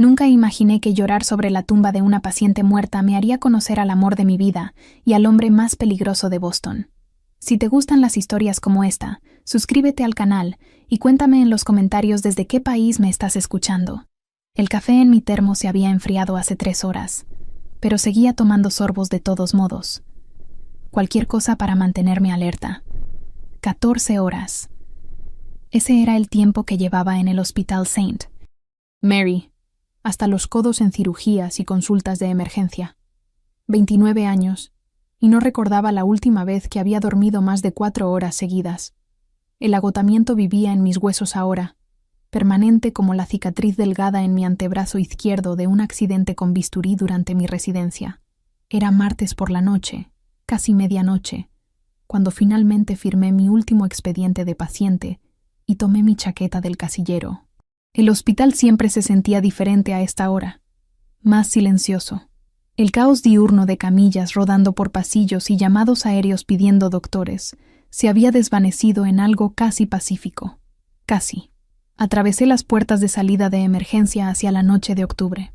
Nunca imaginé que llorar sobre la tumba de una paciente muerta me haría conocer al amor de mi vida y al hombre más peligroso de Boston. Si te gustan las historias como esta, suscríbete al canal y cuéntame en los comentarios desde qué país me estás escuchando. El café en mi termo se había enfriado hace 3 horas, pero seguía tomando sorbos de todos modos. Cualquier cosa para mantenerme alerta. 14 horas. Ese era el tiempo que llevaba en el Hospital St. Mary, hasta los codos en cirugías y consultas de emergencia. 29 años, y no recordaba la última vez que había dormido más de 4 horas seguidas. El agotamiento vivía en mis huesos ahora, permanente como la cicatriz delgada en mi antebrazo izquierdo de un accidente con bisturí durante mi residencia. Era martes por la noche, casi medianoche, cuando finalmente firmé mi último expediente de paciente y tomé mi chaqueta del casillero. El hospital siempre se sentía diferente a esta hora, más silencioso. El caos diurno de camillas rodando por pasillos y llamados aéreos pidiendo doctores se había desvanecido en algo casi pacífico. Casi. Atravesé las puertas de salida de emergencia hacia la noche de octubre.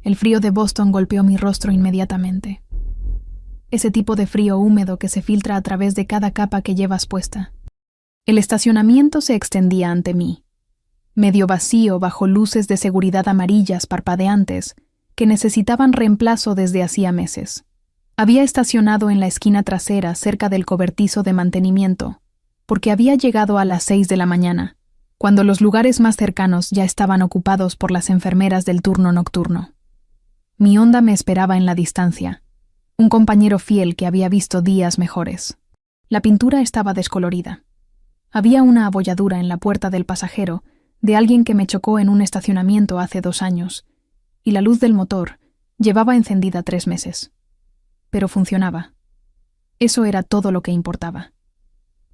El frío de Boston golpeó mi rostro inmediatamente. Ese tipo de frío húmedo que se filtra a través de cada capa que llevas puesta. El estacionamiento se extendía ante mí, medio vacío bajo luces de seguridad amarillas parpadeantes que necesitaban reemplazo desde hacía meses. Había estacionado en la esquina trasera cerca del cobertizo de mantenimiento, porque había llegado a las 6 de la mañana, cuando los lugares más cercanos ya estaban ocupados por las enfermeras del turno nocturno. Mi Honda me esperaba en la distancia, un compañero fiel que había visto días mejores. La pintura estaba descolorida. Había una abolladura en la puerta del pasajero de alguien que me chocó en un estacionamiento hace 2 años, y la luz del motor llevaba encendida 3 meses. Pero funcionaba. Eso era todo lo que importaba.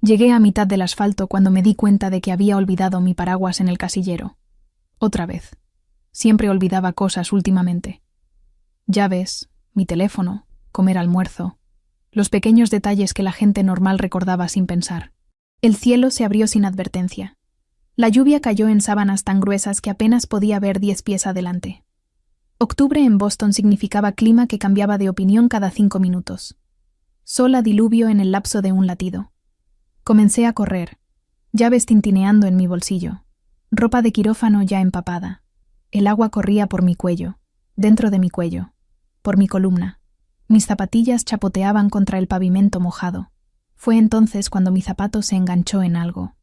Llegué a mitad del asfalto cuando me di cuenta de que había olvidado mi paraguas en el casillero. Otra vez. Siempre olvidaba cosas últimamente. Llaves, mi teléfono, comer almuerzo, los pequeños detalles que la gente normal recordaba sin pensar. El cielo se abrió sin advertencia. La lluvia cayó en sábanas tan gruesas que apenas podía ver 10 pies adelante. Octubre en Boston significaba clima que cambiaba de opinión cada 5 minutos. Sol a diluvio en el lapso de un latido. Comencé a correr, llaves tintineando en mi bolsillo, ropa de quirófano ya empapada. El agua corría por mi cuello, dentro de mi cuello, por mi columna. Mis zapatillas chapoteaban contra el pavimento mojado. Fue entonces cuando mi zapato se enganchó en algo.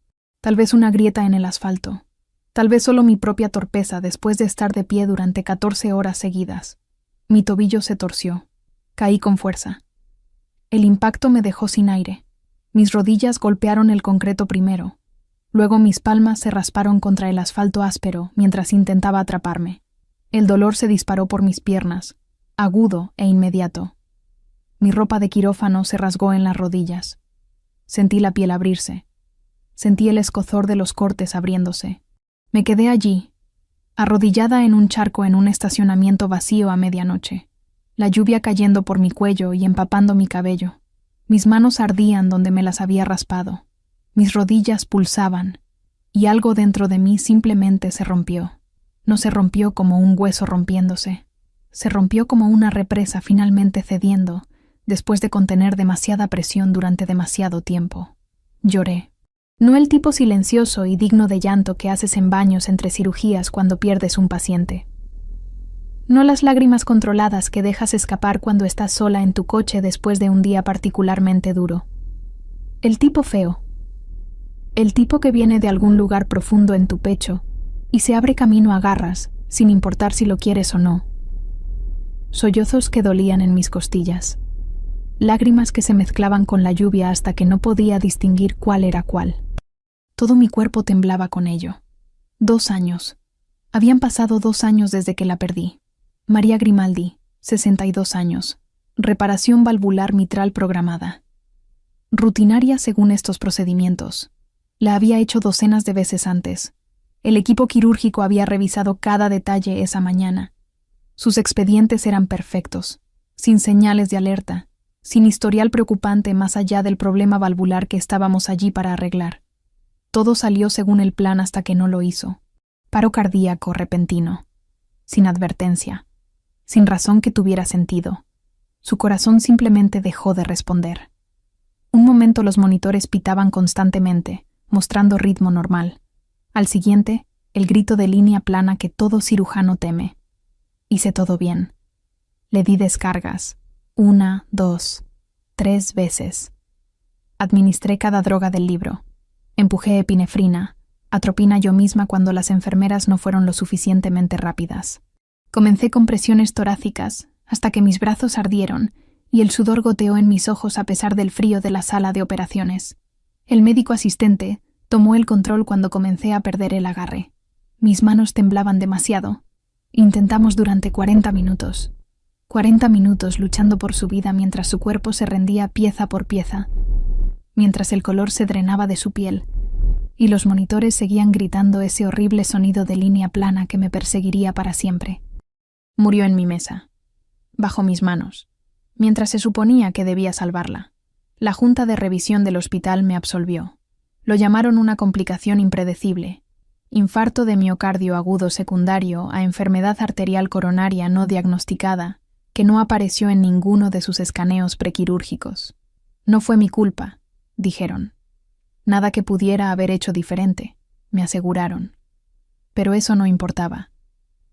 Tal vez una grieta en el asfalto. Tal vez solo mi propia torpeza después de estar de pie durante 14 horas seguidas. Mi tobillo se torció. Caí con fuerza. El impacto me dejó sin aire. Mis rodillas golpearon el concreto primero. Luego mis palmas se rasparon contra el asfalto áspero mientras intentaba atraparme. El dolor se disparó por mis piernas, agudo e inmediato. Mi ropa de quirófano se rasgó en las rodillas. Sentí la piel abrirse. Sentí el escozor de los cortes abriéndose. Me quedé allí, arrodillada en un charco en un estacionamiento vacío a medianoche, la lluvia cayendo por mi cuello y empapando mi cabello. Mis manos ardían donde me las había raspado. Mis rodillas pulsaban, y algo dentro de mí simplemente se rompió. No se rompió como un hueso rompiéndose. Se rompió como una represa finalmente cediendo, después de contener demasiada presión durante demasiado tiempo. Lloré. No el tipo silencioso y digno de llanto que haces en baños entre cirugías cuando pierdes un paciente. No las lágrimas controladas que dejas escapar cuando estás sola en tu coche después de un día particularmente duro. El tipo feo. El tipo que viene de algún lugar profundo en tu pecho y se abre camino a garras, sin importar si lo quieres o no. Sollozos que dolían en mis costillas. Lágrimas que se mezclaban con la lluvia hasta que no podía distinguir cuál era cuál. Todo mi cuerpo temblaba con ello. 2 años. Habían pasado 2 años desde que la perdí. María Grimaldi, 62 años. Reparación valvular mitral programada. Rutinaria según estos procedimientos. La había hecho docenas de veces antes. El equipo quirúrgico había revisado cada detalle esa mañana. Sus expedientes eran perfectos, sin señales de alerta, sin historial preocupante más allá del problema valvular que estábamos allí para arreglar. Todo salió según el plan hasta que no lo hizo. Paro cardíaco repentino. sin advertencia, sin razón que tuviera sentido. Su corazón simplemente dejó de responder. Un momento los monitores pitaban constantemente, mostrando ritmo normal. Al siguiente, el grito de línea plana que todo cirujano teme. Hice todo bien. Le di descargas. 1, 2, 3 veces. Administré cada droga del libro. Empujé epinefrina, atropina yo misma cuando las enfermeras no fueron lo suficientemente rápidas. Comencé con presiones torácicas hasta que mis brazos ardieron y el sudor goteó en mis ojos a pesar del frío de la sala de operaciones. El médico asistente tomó el control cuando comencé a perder el agarre. Mis manos temblaban demasiado. Intentamos durante 40 minutos. 40 minutos luchando por su vida mientras su cuerpo se rendía pieza por pieza, mientras el color se drenaba de su piel, y los monitores seguían gritando ese horrible sonido de línea plana que me perseguiría para siempre. Murió en mi mesa, bajo mis manos, mientras se suponía que debía salvarla. La junta de revisión del hospital me absolvió. Lo llamaron una complicación impredecible, infarto de miocardio agudo secundario a enfermedad arterial coronaria no diagnosticada, que no apareció en ninguno de sus escaneos prequirúrgicos. No fue mi culpa, dijeron. Nada que pudiera haber hecho diferente, me aseguraron. Pero eso no importaba.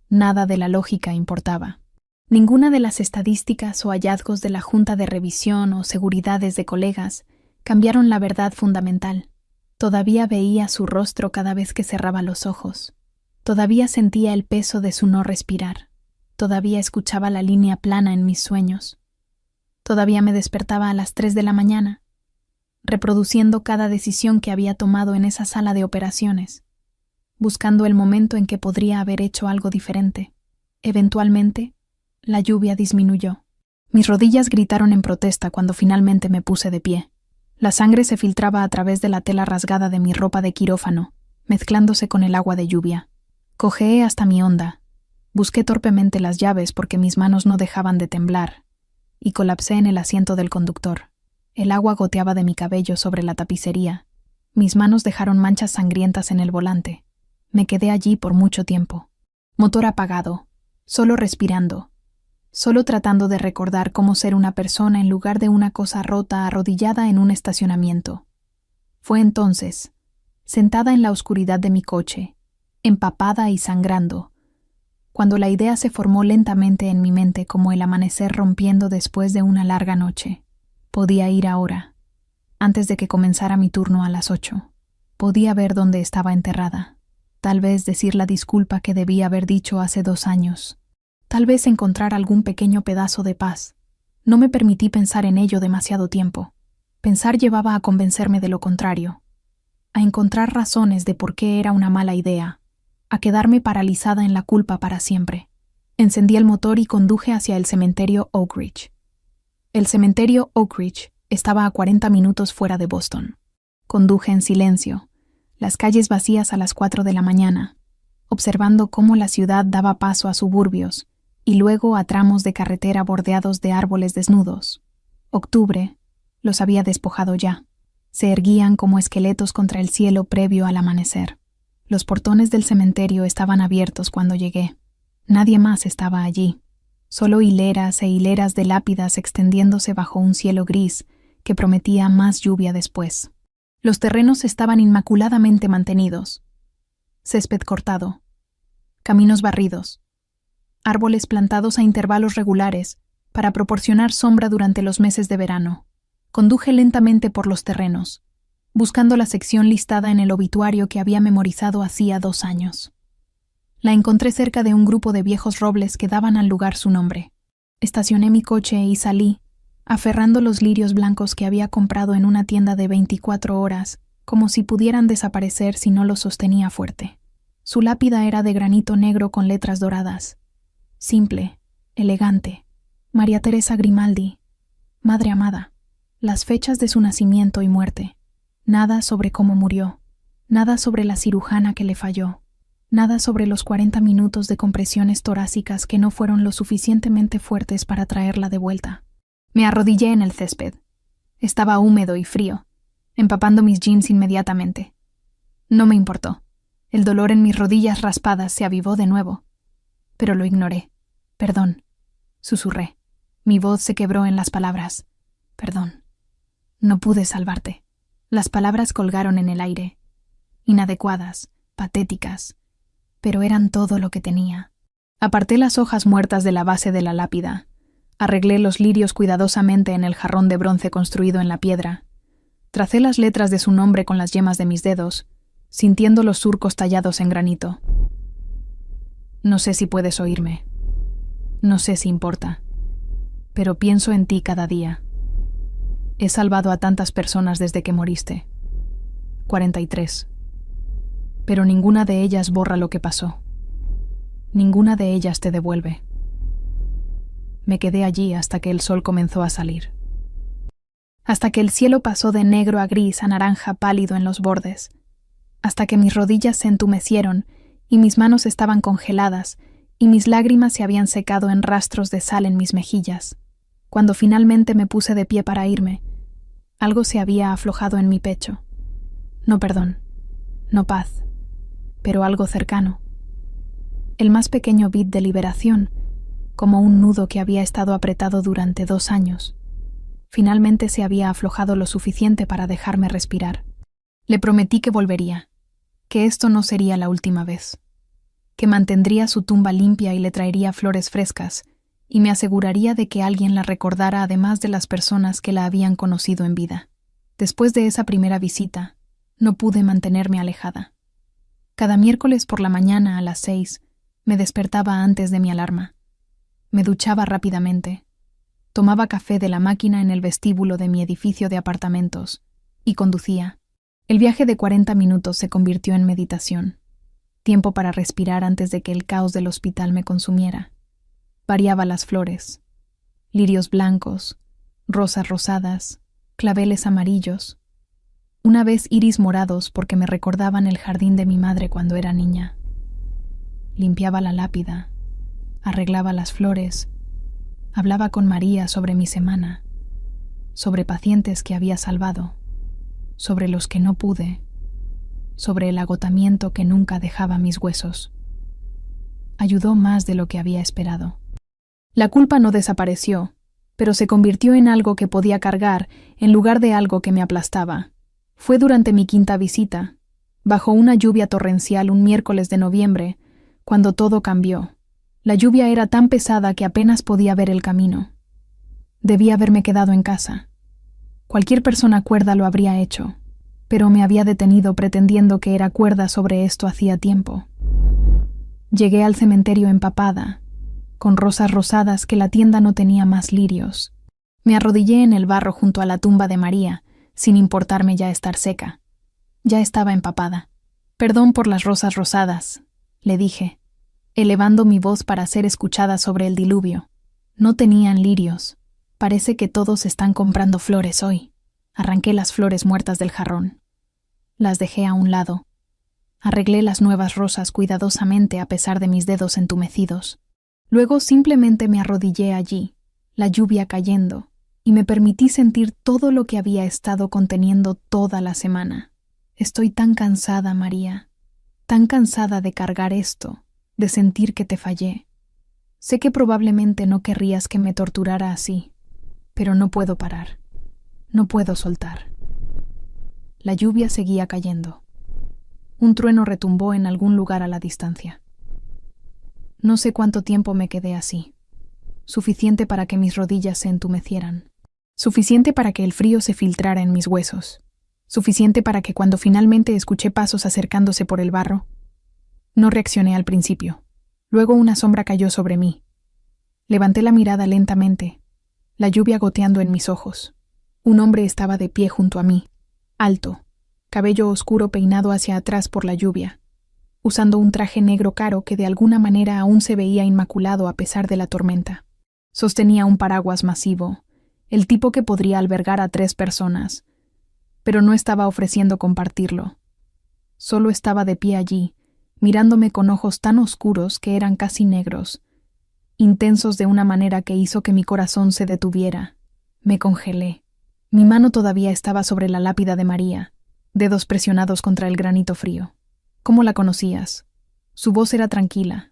Nada de la lógica importaba. Ninguna de las estadísticas o hallazgos de la junta de revisión o seguridades de colegas cambiaron la verdad fundamental. Todavía veía su rostro cada vez que cerraba los ojos. Todavía sentía el peso de su no respirar. Todavía escuchaba la línea plana en mis sueños. Todavía me despertaba a las 3 de la mañana, reproduciendo cada decisión que había tomado en esa sala de operaciones, buscando el momento en que podría haber hecho algo diferente. Eventualmente, la lluvia disminuyó. Mis rodillas gritaron en protesta cuando finalmente me puse de pie. La sangre se filtraba a través de la tela rasgada de mi ropa de quirófano, mezclándose con el agua de lluvia. Cojeé hasta mi honda. Busqué torpemente las llaves porque mis manos no dejaban de temblar, y colapsé en el asiento del conductor. El agua goteaba de mi cabello sobre la tapicería. Mis manos dejaron manchas sangrientas en el volante. Me quedé allí por mucho tiempo. Motor apagado, solo respirando, solo tratando de recordar cómo ser una persona en lugar de una cosa rota arrodillada en un estacionamiento. Fue entonces, sentada en la oscuridad de mi coche, empapada y sangrando, cuando la idea se formó lentamente en mi mente como el amanecer rompiendo después de una larga noche. Podía ir ahora, antes de que comenzara mi turno a las 8. Podía ver dónde estaba enterrada. Tal vez decir la disculpa que debía haber dicho hace 2 años. Tal vez encontrar algún pequeño pedazo de paz. No me permití pensar en ello demasiado tiempo. Pensar llevaba a convencerme de lo contrario, a encontrar razones de por qué era una mala idea, a quedarme paralizada en la culpa para siempre. Encendí el motor y conduje hacia el cementerio Oak Ridge. El cementerio Oak Ridge estaba a 40 minutos fuera de Boston. Conduje en silencio, las calles vacías a las 4 de la mañana, observando cómo la ciudad daba paso a suburbios y luego a tramos de carretera bordeados de árboles desnudos. Octubre los había despojado ya. Se erguían como esqueletos contra el cielo previo al amanecer. Los portones del cementerio estaban abiertos cuando llegué. Nadie más estaba allí. Solo hileras e hileras de lápidas extendiéndose bajo un cielo gris que prometía más lluvia después. Los terrenos estaban inmaculadamente mantenidos. Césped cortado. Caminos barridos. Árboles plantados a intervalos regulares para proporcionar sombra durante los meses de verano. Conduje lentamente por los terrenos, buscando la sección listada en el obituario que había memorizado hacía 2 años. La encontré cerca de un grupo de viejos robles que daban al lugar su nombre. Estacioné mi coche y salí, aferrando los lirios blancos que había comprado en una tienda de 24 horas, como si pudieran desaparecer si no los sostenía fuerte. Su lápida era de granito negro con letras doradas. Simple, elegante. María Teresa Grimaldi, madre amada. Las fechas de su nacimiento y muerte. Nada sobre cómo murió. Nada sobre la cirujana que le falló. Nada sobre los 40 minutos de compresiones torácicas que no fueron lo suficientemente fuertes para traerla de vuelta. Me arrodillé en el césped. Estaba húmedo y frío, empapando mis jeans inmediatamente. No me importó. El dolor en mis rodillas raspadas se avivó de nuevo. pero lo ignoré. Perdón, susurré. Mi voz se quebró en las palabras. Perdón. No pude salvarte. Las palabras colgaron en el aire. Inadecuadas, patéticas, pero eran todo lo que tenía. Aparté las hojas muertas de la base de la lápida. Arreglé los lirios cuidadosamente en el jarrón de bronce construido en la piedra. Tracé las letras de su nombre con las yemas de mis dedos, sintiendo los surcos tallados en granito. No sé si puedes oírme. No sé si importa. Pero pienso en ti cada día. He salvado a tantas personas desde que moriste. 43. Pero ninguna de ellas borra lo que pasó. Ninguna de ellas te devuelve. Me quedé allí hasta que el sol comenzó a salir. Hasta que el cielo pasó de negro a gris a naranja pálido en los bordes. Hasta que mis rodillas se entumecieron y mis manos estaban congeladas y mis lágrimas se habían secado en rastros de sal en mis mejillas. Cuando finalmente me puse de pie para irme, algo se había aflojado en mi pecho. No perdón, no paz, pero algo cercano. El más pequeño bit de liberación, como un nudo que había estado apretado durante 2 años. Finalmente se había aflojado lo suficiente para dejarme respirar. Le prometí que volvería, que esto no sería la última vez, que mantendría su tumba limpia y le traería flores frescas, y me aseguraría de que alguien la recordara además de las personas que la habían conocido en vida. Después de esa primera visita, no pude mantenerme alejada. Cada miércoles por la mañana a las 6 me despertaba antes de mi alarma. Me duchaba rápidamente, tomaba café de la máquina en el vestíbulo de mi edificio de apartamentos y conducía. El viaje de 40 minutos se convirtió en meditación, tiempo para respirar antes de que el caos del hospital me consumiera. Variaba las flores, lirios blancos, rosas rosadas, claveles amarillos, una vez iris morados porque me recordaban el jardín de mi madre cuando era niña. Limpiaba la lápida, arreglaba las flores, hablaba con María sobre mi semana, sobre pacientes que había salvado, sobre los que no pude, sobre el agotamiento que nunca dejaba mis huesos. Ayudó más de lo que había esperado. La culpa no desapareció, pero se convirtió en algo que podía cargar en lugar de algo que me aplastaba. Fue durante mi 5ª visita, bajo una lluvia torrencial un miércoles de noviembre, cuando todo cambió. La lluvia era tan pesada que apenas podía ver el camino. Debía haberme quedado en casa. Cualquier persona cuerda lo habría hecho, pero me había detenido pretendiendo que era cuerda sobre esto hacía tiempo. Llegué al cementerio empapada, con rosas rosadas que la tienda no tenía más lirios. Me arrodillé en el barro junto a la tumba de María, sin importarme ya estar seca. Ya estaba empapada. Perdón por las rosas rosadas, le dije, elevando mi voz para ser escuchada sobre el diluvio. No tenían lirios. Parece que todos están comprando flores hoy. Arranqué las flores muertas del jarrón. Las dejé a un lado. Arreglé las nuevas rosas cuidadosamente a pesar de mis dedos entumecidos. Luego simplemente me arrodillé allí, la lluvia cayendo, y me permití sentir todo lo que había estado conteniendo toda la semana. Estoy tan cansada, María, tan cansada de cargar esto, de sentir que te fallé. Sé que probablemente no querrías que me torturara así, pero no puedo parar, no puedo soltar. La lluvia seguía cayendo. Un trueno retumbó en algún lugar a la distancia. No sé cuánto tiempo me quedé así. Suficiente para que mis rodillas se entumecieran. Suficiente para que el frío se filtrara en mis huesos. Suficiente para que cuando finalmente escuché pasos acercándose por el barro, no reaccioné al principio. Luego una sombra cayó sobre mí. Levanté la mirada lentamente, la lluvia goteando en mis ojos. Un hombre estaba de pie junto a mí, alto, cabello oscuro peinado hacia atrás por la lluvia, usando un traje negro caro que de alguna manera aún se veía inmaculado a pesar de la tormenta. Sostenía un paraguas masivo, el tipo que podría albergar a 3 personas, pero no estaba ofreciendo compartirlo. Solo estaba de pie allí, mirándome con ojos tan oscuros que eran casi negros, intensos de una manera que hizo que mi corazón se detuviera. Me congelé. Mi mano todavía estaba sobre la lápida de María, dedos presionados contra el granito frío. ¿Cómo la conocías? Su voz era tranquila,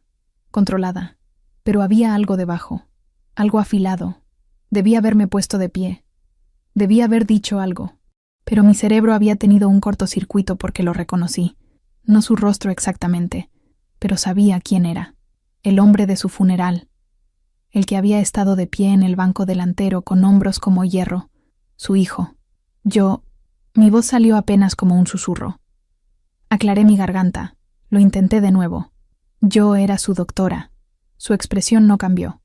controlada. Pero había algo debajo, algo afilado. Debía haberme puesto de pie. Debía haber dicho algo. Pero mi cerebro había tenido un cortocircuito porque lo reconocí. No su rostro exactamente, pero sabía quién era. El hombre de su funeral. El que había estado de pie en el banco delantero con hombros como hierro. Su hijo. Mi voz salió apenas como un susurro. Aclaré mi garganta. Lo intenté de nuevo. Yo era su doctora. Su expresión no cambió.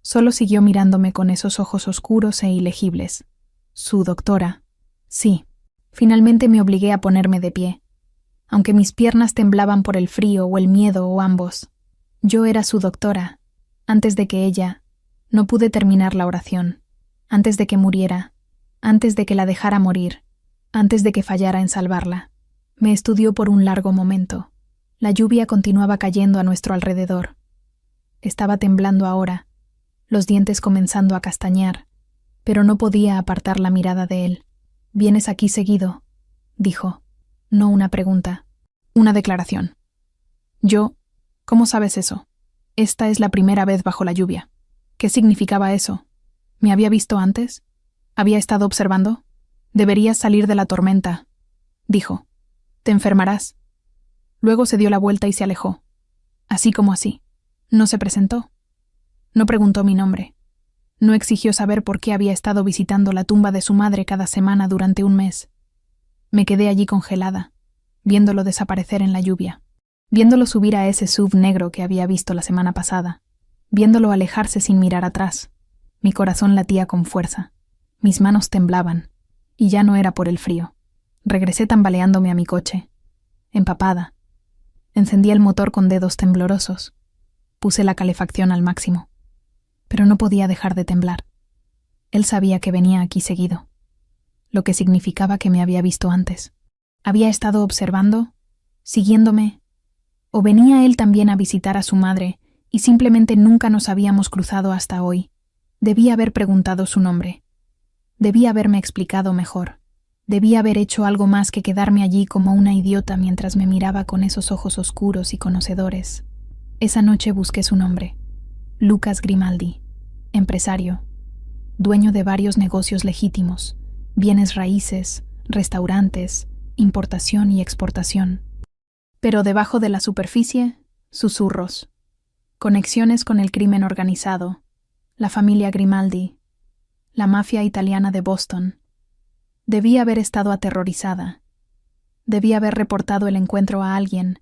Solo siguió mirándome con esos ojos oscuros e ilegibles. Su doctora. Sí. Finalmente me obligué a ponerme de pie. Aunque mis piernas temblaban por el frío o el miedo o ambos. Yo era su doctora. Antes de que ella... No pude terminar la oración. Antes de que muriera. Antes de que la dejara morir. Antes de que fallara en salvarla. Me estudió por un largo momento. La lluvia continuaba cayendo a nuestro alrededor. Estaba temblando ahora, los dientes comenzando a castañear, pero no podía apartar la mirada de él. «¿Vienes aquí seguido?», dijo. No una pregunta, una declaración. «¿Cómo sabes eso? Esta es la primera vez bajo la lluvia». ¿Qué significaba eso? ¿Me había visto antes? ¿Había estado observando? «Deberías salir de la tormenta», dijo. «Te enfermarás». Luego se dio la vuelta y se alejó. Así como así. No se presentó. No preguntó mi nombre. No exigió saber por qué había estado visitando la tumba de su madre cada semana durante un mes. Me quedé allí congelada, viéndolo desaparecer en la lluvia, viéndolo subir a ese SUV negro que había visto la semana pasada, viéndolo alejarse sin mirar atrás. Mi corazón latía con fuerza. Mis manos temblaban, y ya no era por el frío. Regresé tambaleándome a mi coche, empapada. Encendí el motor con dedos temblorosos. Puse la calefacción al máximo. Pero no podía dejar de temblar. Él sabía que venía aquí seguido, lo que significaba que me había visto antes. Había estado observando, siguiéndome, o venía él también a visitar a su madre y simplemente nunca nos habíamos cruzado hasta hoy. Debía haber preguntado su nombre. Debía haberme explicado mejor. Debía haber hecho algo más que quedarme allí como una idiota mientras me miraba con esos ojos oscuros y conocedores. Esa noche busqué su nombre. Lucas Grimaldi, empresario, dueño de varios negocios legítimos, bienes raíces, restaurantes, importación y exportación. Pero debajo de la superficie, susurros, conexiones con el crimen organizado, la familia Grimaldi, la mafia italiana de Boston. Debía haber estado aterrorizada. Debía haber reportado el encuentro a alguien.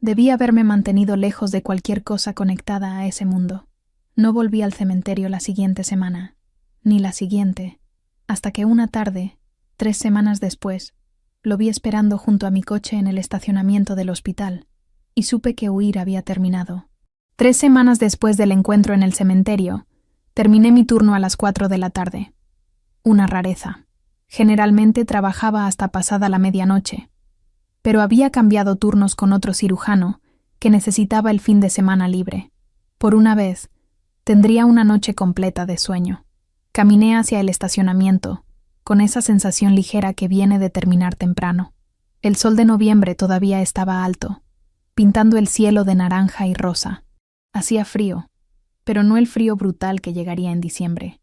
Debía haberme mantenido lejos de cualquier cosa conectada a ese mundo. No volví al cementerio la siguiente semana, ni la siguiente, hasta que una tarde, 3 semanas después, lo vi esperando junto a mi coche en el estacionamiento del hospital, y supe que huir había terminado. 3 semanas después del encuentro en el cementerio, terminé mi turno a las 4 de la tarde. Una rareza. Generalmente trabajaba hasta pasada la medianoche, pero había cambiado turnos con otro cirujano que necesitaba el fin de semana libre. Por una vez, tendría una noche completa de sueño. Caminé hacia el estacionamiento, con esa sensación ligera que viene de terminar temprano. El sol de noviembre todavía estaba alto, pintando el cielo de naranja y rosa. Hacía frío, pero no el frío brutal que llegaría en diciembre.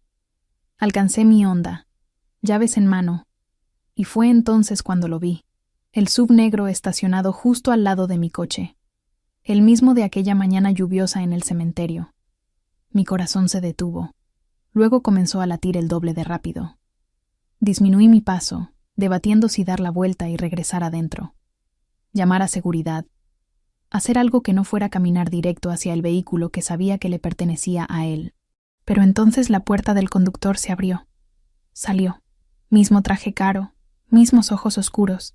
Alcancé mi Honda, llaves en mano, y fue entonces cuando lo vi. El SUV negro estacionado justo al lado de mi coche, el mismo de aquella mañana lluviosa en el cementerio. Mi corazón se detuvo. Luego comenzó a latir el doble de rápido. Disminuí mi paso, debatiendo si dar la vuelta y regresar adentro. Llamar a seguridad. Hacer algo que no fuera caminar directo hacia el vehículo que sabía que le pertenecía a él. Pero entonces la puerta del conductor se abrió. Salió. Mismo traje caro, mismos ojos oscuros,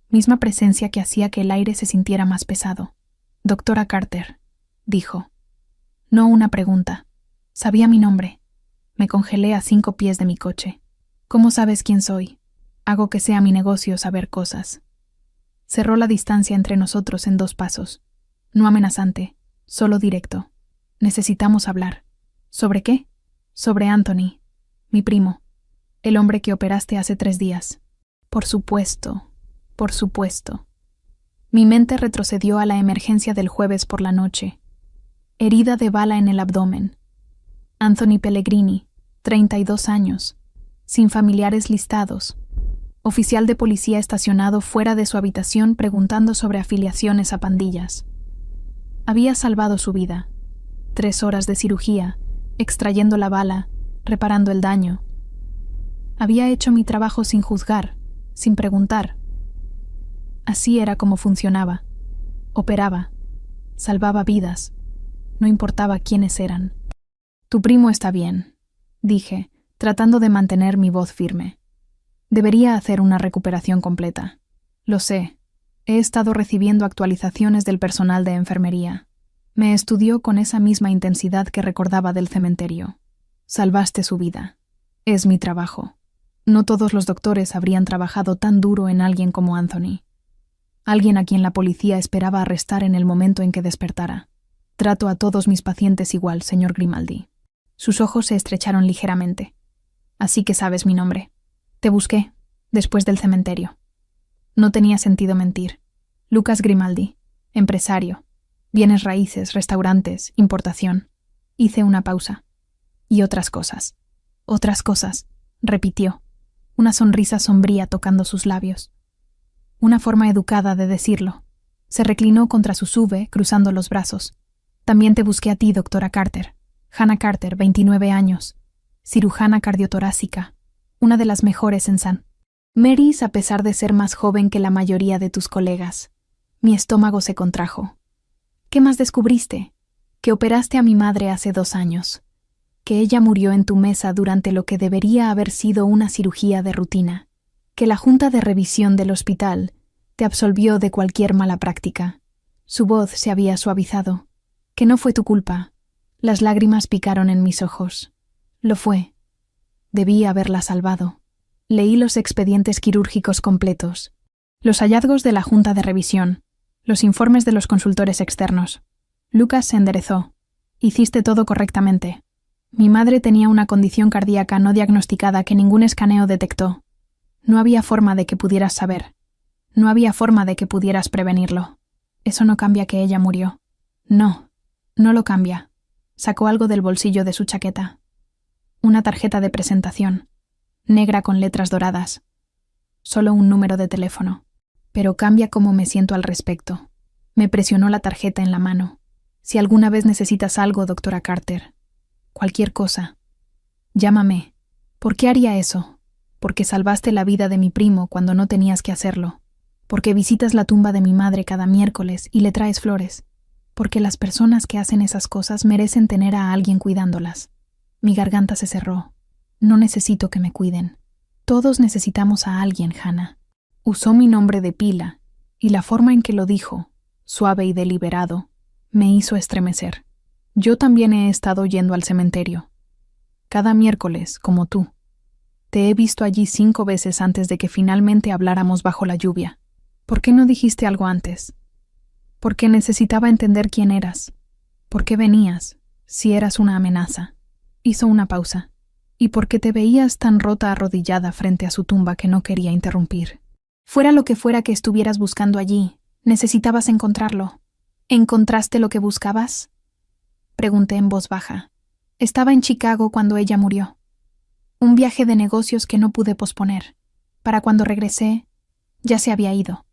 misma presencia que hacía que el aire se sintiera más pesado. «Doctora Carter», dijo. No una pregunta. Sabía mi nombre. Me congelé a 5 pies de mi coche. «¿Cómo sabes quién soy? Hago que sea mi negocio saber cosas». Cerró la distancia entre nosotros en 2 pasos. No amenazante, solo directo. «Necesitamos hablar». «¿Sobre qué?» «Sobre Anthony, mi primo. El hombre que operaste hace 3 días». Por supuesto, por supuesto. Mi mente retrocedió a la emergencia del jueves por la noche. herida de bala en el abdomen. Anthony Pellegrini, 32 años, sin familiares listados. Oficial de policía estacionado fuera de su habitación preguntando sobre afiliaciones a pandillas. Había salvado su vida. 3 horas de cirugía, extrayendo la bala, reparando el daño. Había hecho mi trabajo sin juzgar, sin preguntar. Así era como funcionaba. Operaba. Salvaba vidas. No importaba quiénes eran. Tu primo está bien, dije, tratando de mantener mi voz firme. Debería hacer una recuperación completa. Lo sé. He estado recibiendo actualizaciones del personal de enfermería. Me estudió con esa misma intensidad que recordaba del cementerio. Salvaste su vida. Es mi trabajo. No todos los doctores habrían trabajado tan duro en alguien como Anthony. Alguien a quien la policía esperaba arrestar en el momento en que despertara. Trato a todos mis pacientes igual, señor Grimaldi. Sus ojos se estrecharon ligeramente. Así que sabes mi nombre. Te busqué, después del cementerio. No tenía sentido mentir. Lucas Grimaldi, empresario. Bienes raíces, restaurantes, importación. Hice una pausa. Y otras cosas. Otras cosas, repitió, una sonrisa sombría tocando sus labios. Una forma educada de decirlo. Se reclinó contra su sube, cruzando los brazos. También te busqué a ti, doctora Carter. Hannah Carter, 29 años. Cirujana cardiotorácica. Una de las mejores en San Mary's a pesar de ser más joven que la mayoría de tus colegas. Mi estómago se contrajo. ¿Qué más descubriste? Que operaste a mi madre hace 2 años. Que ella murió en tu mesa durante lo que debería haber sido una cirugía de rutina. Que la junta de revisión del hospital te absolvió de cualquier mala práctica. Su voz se había suavizado. Que no fue tu culpa. Las lágrimas picaron en mis ojos. Lo fue. Debí haberla salvado. Leí los expedientes quirúrgicos completos. Los hallazgos de la junta de revisión. Los informes de los consultores externos. Lucas se enderezó. Hiciste todo correctamente. Mi madre tenía una condición cardíaca no diagnosticada que ningún escaneo detectó. No había forma de que pudieras saber. No había forma de que pudieras prevenirlo. Eso no cambia que ella murió. No, no lo cambia. Sacó algo del bolsillo de su chaqueta. Una tarjeta de presentación, negra con letras doradas. Solo un número de teléfono. Pero cambia cómo me siento al respecto. Me presionó la tarjeta en la mano. Si alguna vez necesitas algo, doctora Carter, cualquier cosa, llámame. ¿Por qué haría eso? Porque salvaste la vida de mi primo cuando no tenías que hacerlo. Porque visitas la tumba de mi madre cada miércoles y le traes flores. Porque las personas que hacen esas cosas merecen tener a alguien cuidándolas. Mi garganta se cerró. No necesito que me cuiden. Todos necesitamos a alguien, Hannah. Usó mi nombre de pila, y la forma en que lo dijo, suave y deliberado, me hizo estremecer. Yo también he estado yendo al cementerio. Cada miércoles, como tú. Te he visto allí 5 veces antes de que finalmente habláramos bajo la lluvia. ¿Por qué no dijiste algo antes? Porque necesitaba entender quién eras. ¿Por qué venías, si eras una amenaza? Hizo una pausa. Y porque te veías tan rota arrodillada frente a su tumba que no quería interrumpir. Fuera lo que fuera que estuvieras buscando allí, necesitabas encontrarlo. ¿Encontraste lo que buscabas? Pregunté en voz baja. Estaba en Chicago cuando ella murió. Un viaje de negocios que no pude posponer. Para cuando regresé, ya se había ido.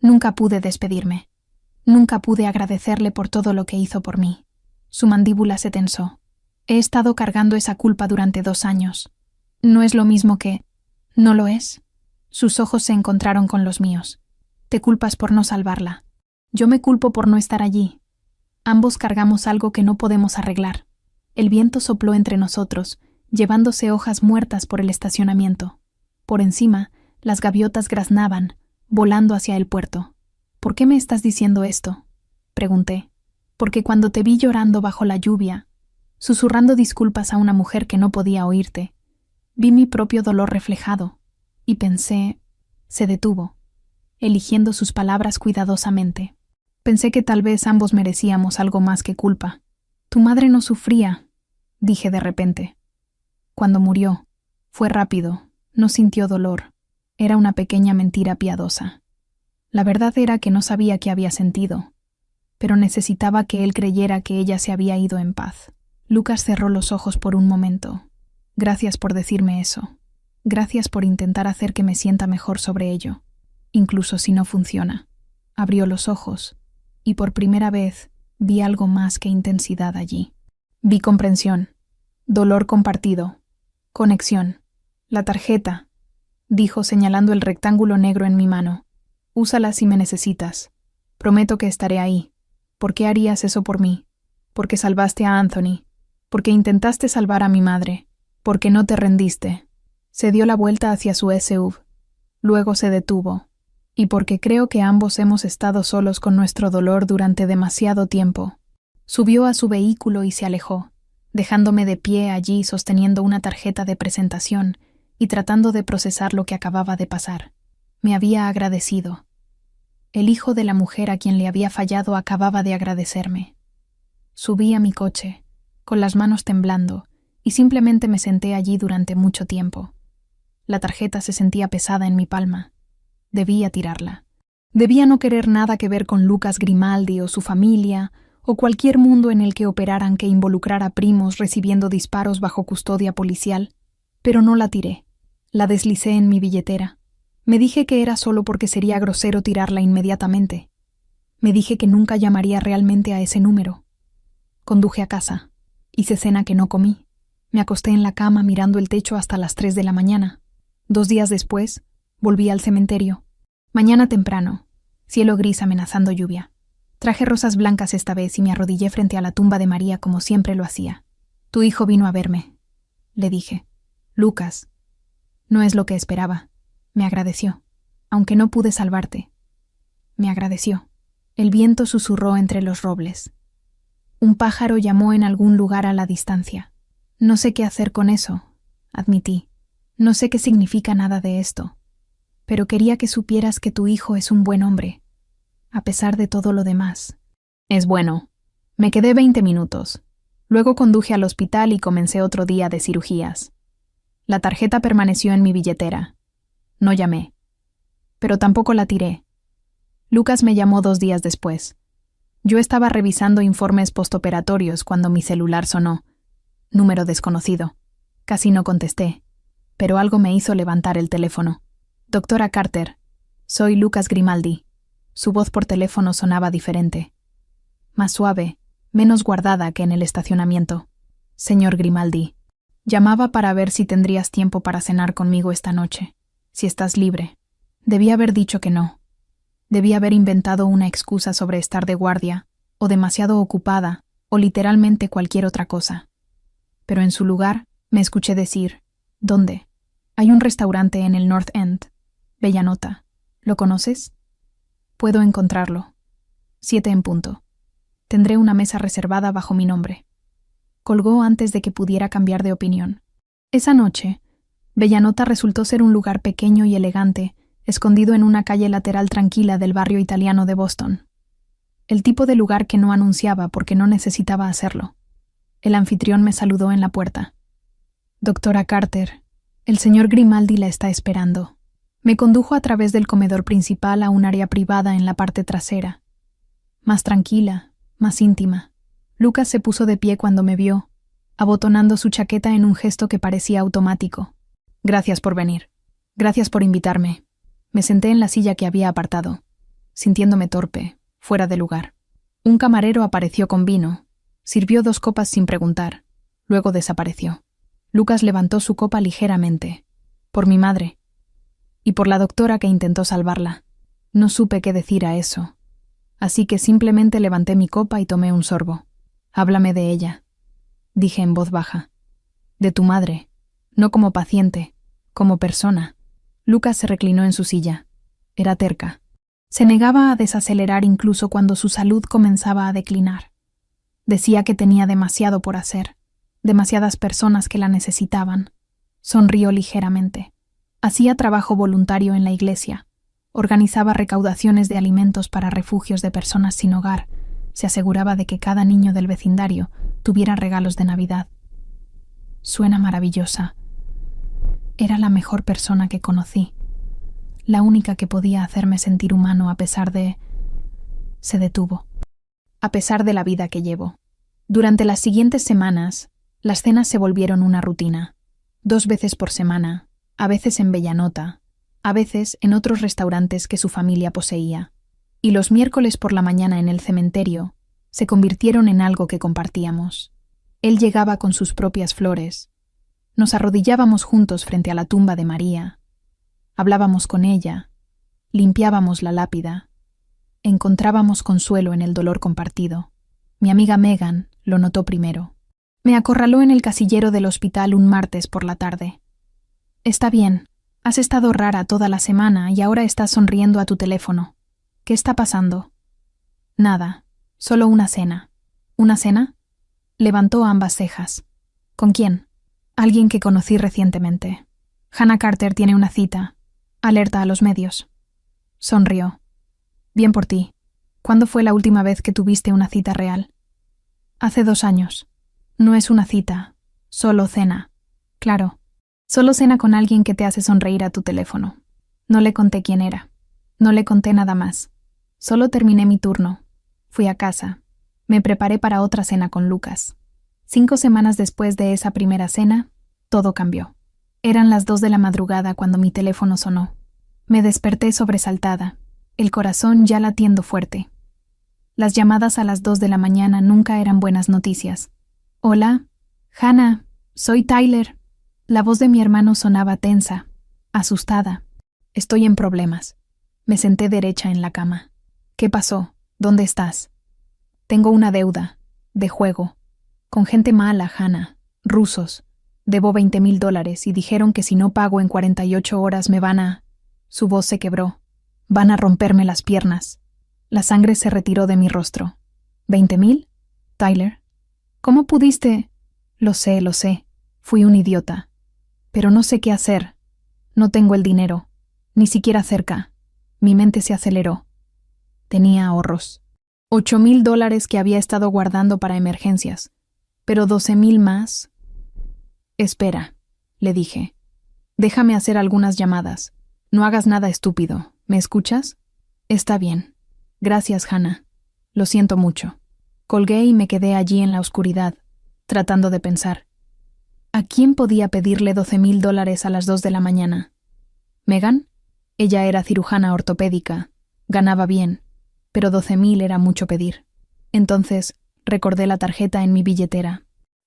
Nunca pude despedirme. Nunca pude agradecerle por todo lo que hizo por mí. Su mandíbula se tensó. He estado cargando esa culpa durante 2 años. ¿No es lo mismo que... ¿No lo es? Sus ojos se encontraron con los míos. Te culpas por no salvarla. Yo me culpo por no estar allí. Ambos cargamos algo que no podemos arreglar. El viento sopló entre nosotros, llevándose hojas muertas por el estacionamiento. Por encima, las gaviotas graznaban, volando hacia el puerto. ¿Por qué me estás diciendo esto?, pregunté. Porque cuando te vi llorando bajo la lluvia, susurrando disculpas a una mujer que no podía oírte, vi mi propio dolor reflejado, y pensé... Se detuvo, eligiendo sus palabras cuidadosamente. Pensé que tal vez ambos merecíamos algo más que culpa. Tu madre no sufría, dije de repente. Cuando murió, fue rápido, no sintió dolor. Era una pequeña mentira piadosa. La verdad era que no sabía qué había sentido. pero necesitaba que él creyera que ella se había ido en paz. Lucas cerró los ojos por un momento. Gracias por decirme eso. Gracias por intentar hacer que me sienta mejor sobre ello, incluso si no funciona. Abrió los ojos, y por primera vez vi algo más que intensidad allí. Vi comprensión, dolor compartido, conexión. La tarjeta, dijo señalando el rectángulo negro en mi mano. Úsala si me necesitas. Prometo que estaré ahí. ¿Por qué harías eso por mí? Porque salvaste a Anthony. Porque intentaste salvar a mi madre. Porque no te rendiste. Se dio la vuelta hacia su SUV. Luego se detuvo. Y porque creo que ambos hemos estado solos con nuestro dolor durante demasiado tiempo. Subió a su vehículo y se alejó, dejándome de pie allí sosteniendo una tarjeta de presentación y tratando de procesar lo que acababa de pasar. Me había agradecido. El hijo de la mujer a quien le había fallado acababa de agradecerme. Subí a mi coche, con las manos temblando, y simplemente me senté allí durante mucho tiempo. La tarjeta se sentía pesada en mi palma. Debía tirarla. Debía no querer nada que ver con Lucas Grimaldi o su familia, o cualquier mundo en el que operaran que involucrara primos recibiendo disparos bajo custodia policial. Pero no la tiré. La deslicé en mi billetera. Me dije que era solo porque sería grosero tirarla inmediatamente. Me dije que nunca llamaría realmente a ese número. Conduje a casa. Hice cena que no comí. Me acosté en la cama mirando el techo hasta las 3 de la mañana. 2 días después, volví al cementerio. Mañana temprano, cielo gris amenazando lluvia. Traje rosas blancas esta vez y me arrodillé frente a la tumba de María como siempre lo hacía. Tu hijo vino a verme, le dije. Lucas. No es lo que esperaba. Me agradeció. Aunque no pude salvarte. Me agradeció. El viento susurró entre los robles. Un pájaro llamó en algún lugar a la distancia. No sé qué hacer con eso, admití. No sé qué significa nada de esto. Pero quería que supieras que tu hijo es un buen hombre, a pesar de todo lo demás. Es bueno. Me quedé 20 minutos. Luego conduje al hospital y comencé otro día de cirugías. La tarjeta permaneció en mi billetera. No llamé. Pero tampoco la tiré. Lucas me llamó 2 días después. Yo estaba revisando informes postoperatorios cuando mi celular sonó. Número desconocido. Casi no contesté, pero algo me hizo levantar el teléfono. Doctora Carter, soy Lucas Grimaldi. Su voz por teléfono sonaba diferente. Más suave, menos guardada que en el estacionamiento. Señor Grimaldi, llamaba para ver si tendrías tiempo para cenar conmigo esta noche, si estás libre. Debí haber dicho que no. Debí haber inventado una excusa sobre estar de guardia, o demasiado ocupada, o literalmente cualquier otra cosa. Pero en su lugar, me escuché decir, ¿dónde? Hay un restaurante en el North End. Bella nota. ¿Lo conoces? Puedo encontrarlo. 7 en punto. Tendré una mesa reservada bajo mi nombre. Colgó antes de que pudiera cambiar de opinión. Esa noche, Bellanota resultó ser un lugar pequeño y elegante, escondido en una calle lateral tranquila del barrio italiano de Boston. El tipo de lugar que no anunciaba porque no necesitaba hacerlo. El anfitrión me saludó en la puerta. Doctora Carter, el señor Grimaldi la está esperando. Me condujo a través del comedor principal a un área privada en la parte trasera. Más tranquila, más íntima. Lucas se puso de pie cuando me vio, abotonando su chaqueta en un gesto que parecía automático. Gracias por venir. Gracias por invitarme. Me senté en la silla que había apartado, sintiéndome torpe, fuera de lugar. Un camarero apareció con vino, sirvió 2 copas sin preguntar, luego desapareció. Lucas levantó su copa ligeramente. Por mi madre. Y por la doctora que intentó salvarla. No supe qué decir a eso. Así que simplemente levanté mi copa y tomé un sorbo. Háblame de ella, dije en voz baja. De tu madre, no como paciente, como persona. Lucas se reclinó en su silla. Era terca. Se negaba a desacelerar incluso cuando su salud comenzaba a declinar. Decía que tenía demasiado por hacer, demasiadas personas que la necesitaban. Sonrió ligeramente. Hacía trabajo voluntario en la iglesia. Organizaba recaudaciones de alimentos para refugios de personas sin hogar. Se aseguraba de que cada niño del vecindario tuviera regalos de Navidad. Suena maravillosa. Era la mejor persona que conocí. La única que podía hacerme sentir humano a pesar de... Se detuvo. a pesar de la vida que llevo. Durante las siguientes semanas, las cenas se volvieron una rutina. 2 veces por semana, a veces en Bellanota, a veces en otros restaurantes que su familia poseía. Y los miércoles por la mañana en el cementerio se convirtieron en algo que compartíamos. Él llegaba con sus propias flores. Nos arrodillábamos juntos frente a la tumba de María. Hablábamos con ella. Limpiábamos la lápida. Encontrábamos consuelo en el dolor compartido. Mi amiga Megan lo notó primero. Me acorraló en el casillero del hospital un martes por la tarde. «Está bien. Has estado rara toda la semana y ahora estás sonriendo a tu teléfono. ¿Qué está pasando?» «Nada. Solo una cena». «¿Una cena?» Levantó ambas cejas. «¿Con quién?» «Alguien que conocí recientemente. Hannah Carter tiene una cita. Alerta a los medios». Sonrió. «Bien por ti. ¿Cuándo fue la última vez que tuviste una cita real?» «Hace 2 años. No es una cita. Solo cena». «Claro. Solo cena con alguien que te hace sonreír a tu teléfono». No le conté quién era. No le conté nada más. Solo terminé mi turno. Fui a casa. Me preparé para otra cena con Lucas. 5 semanas después de esa primera cena, todo cambió. Eran las 2 de la madrugada cuando mi teléfono sonó. Me desperté sobresaltada, el corazón ya latiendo fuerte. Las llamadas a las 2 de la mañana nunca eran buenas noticias. «Hola, Hannah, soy Tyler». La voz de mi hermano sonaba tensa, asustada. «Estoy en problemas». Me senté derecha en la cama. «¿Qué pasó? ¿Dónde estás?» «Tengo una deuda, de juego. Con gente mala, Hannah, rusos. Debo $20,000 y dijeron que si no pago en 48 horas me van a...» Su voz se quebró. «Van a romperme las piernas». La sangre se retiró de mi rostro. ¿$20,000? Tyler. ¿Cómo pudiste? Lo sé. Fui un idiota. Pero no sé qué hacer. No tengo el dinero. Ni siquiera cerca. Mi mente se aceleró. Tenía ahorros. $8,000 que había estado guardando para emergencias. Pero 12,000 más. «Espera», le dije. «Déjame hacer algunas llamadas. No hagas nada estúpido. ¿Me escuchas?» «Está bien. Gracias, Hannah. Lo siento mucho». Colgué y me quedé allí en la oscuridad, tratando de pensar. ¿A quién podía pedirle $12,000 a las 2 de la mañana? ¿Megan? Ella era cirujana ortopédica. Ganaba bien, pero 12,000 era mucho pedir. Entonces, recordé la tarjeta en mi billetera.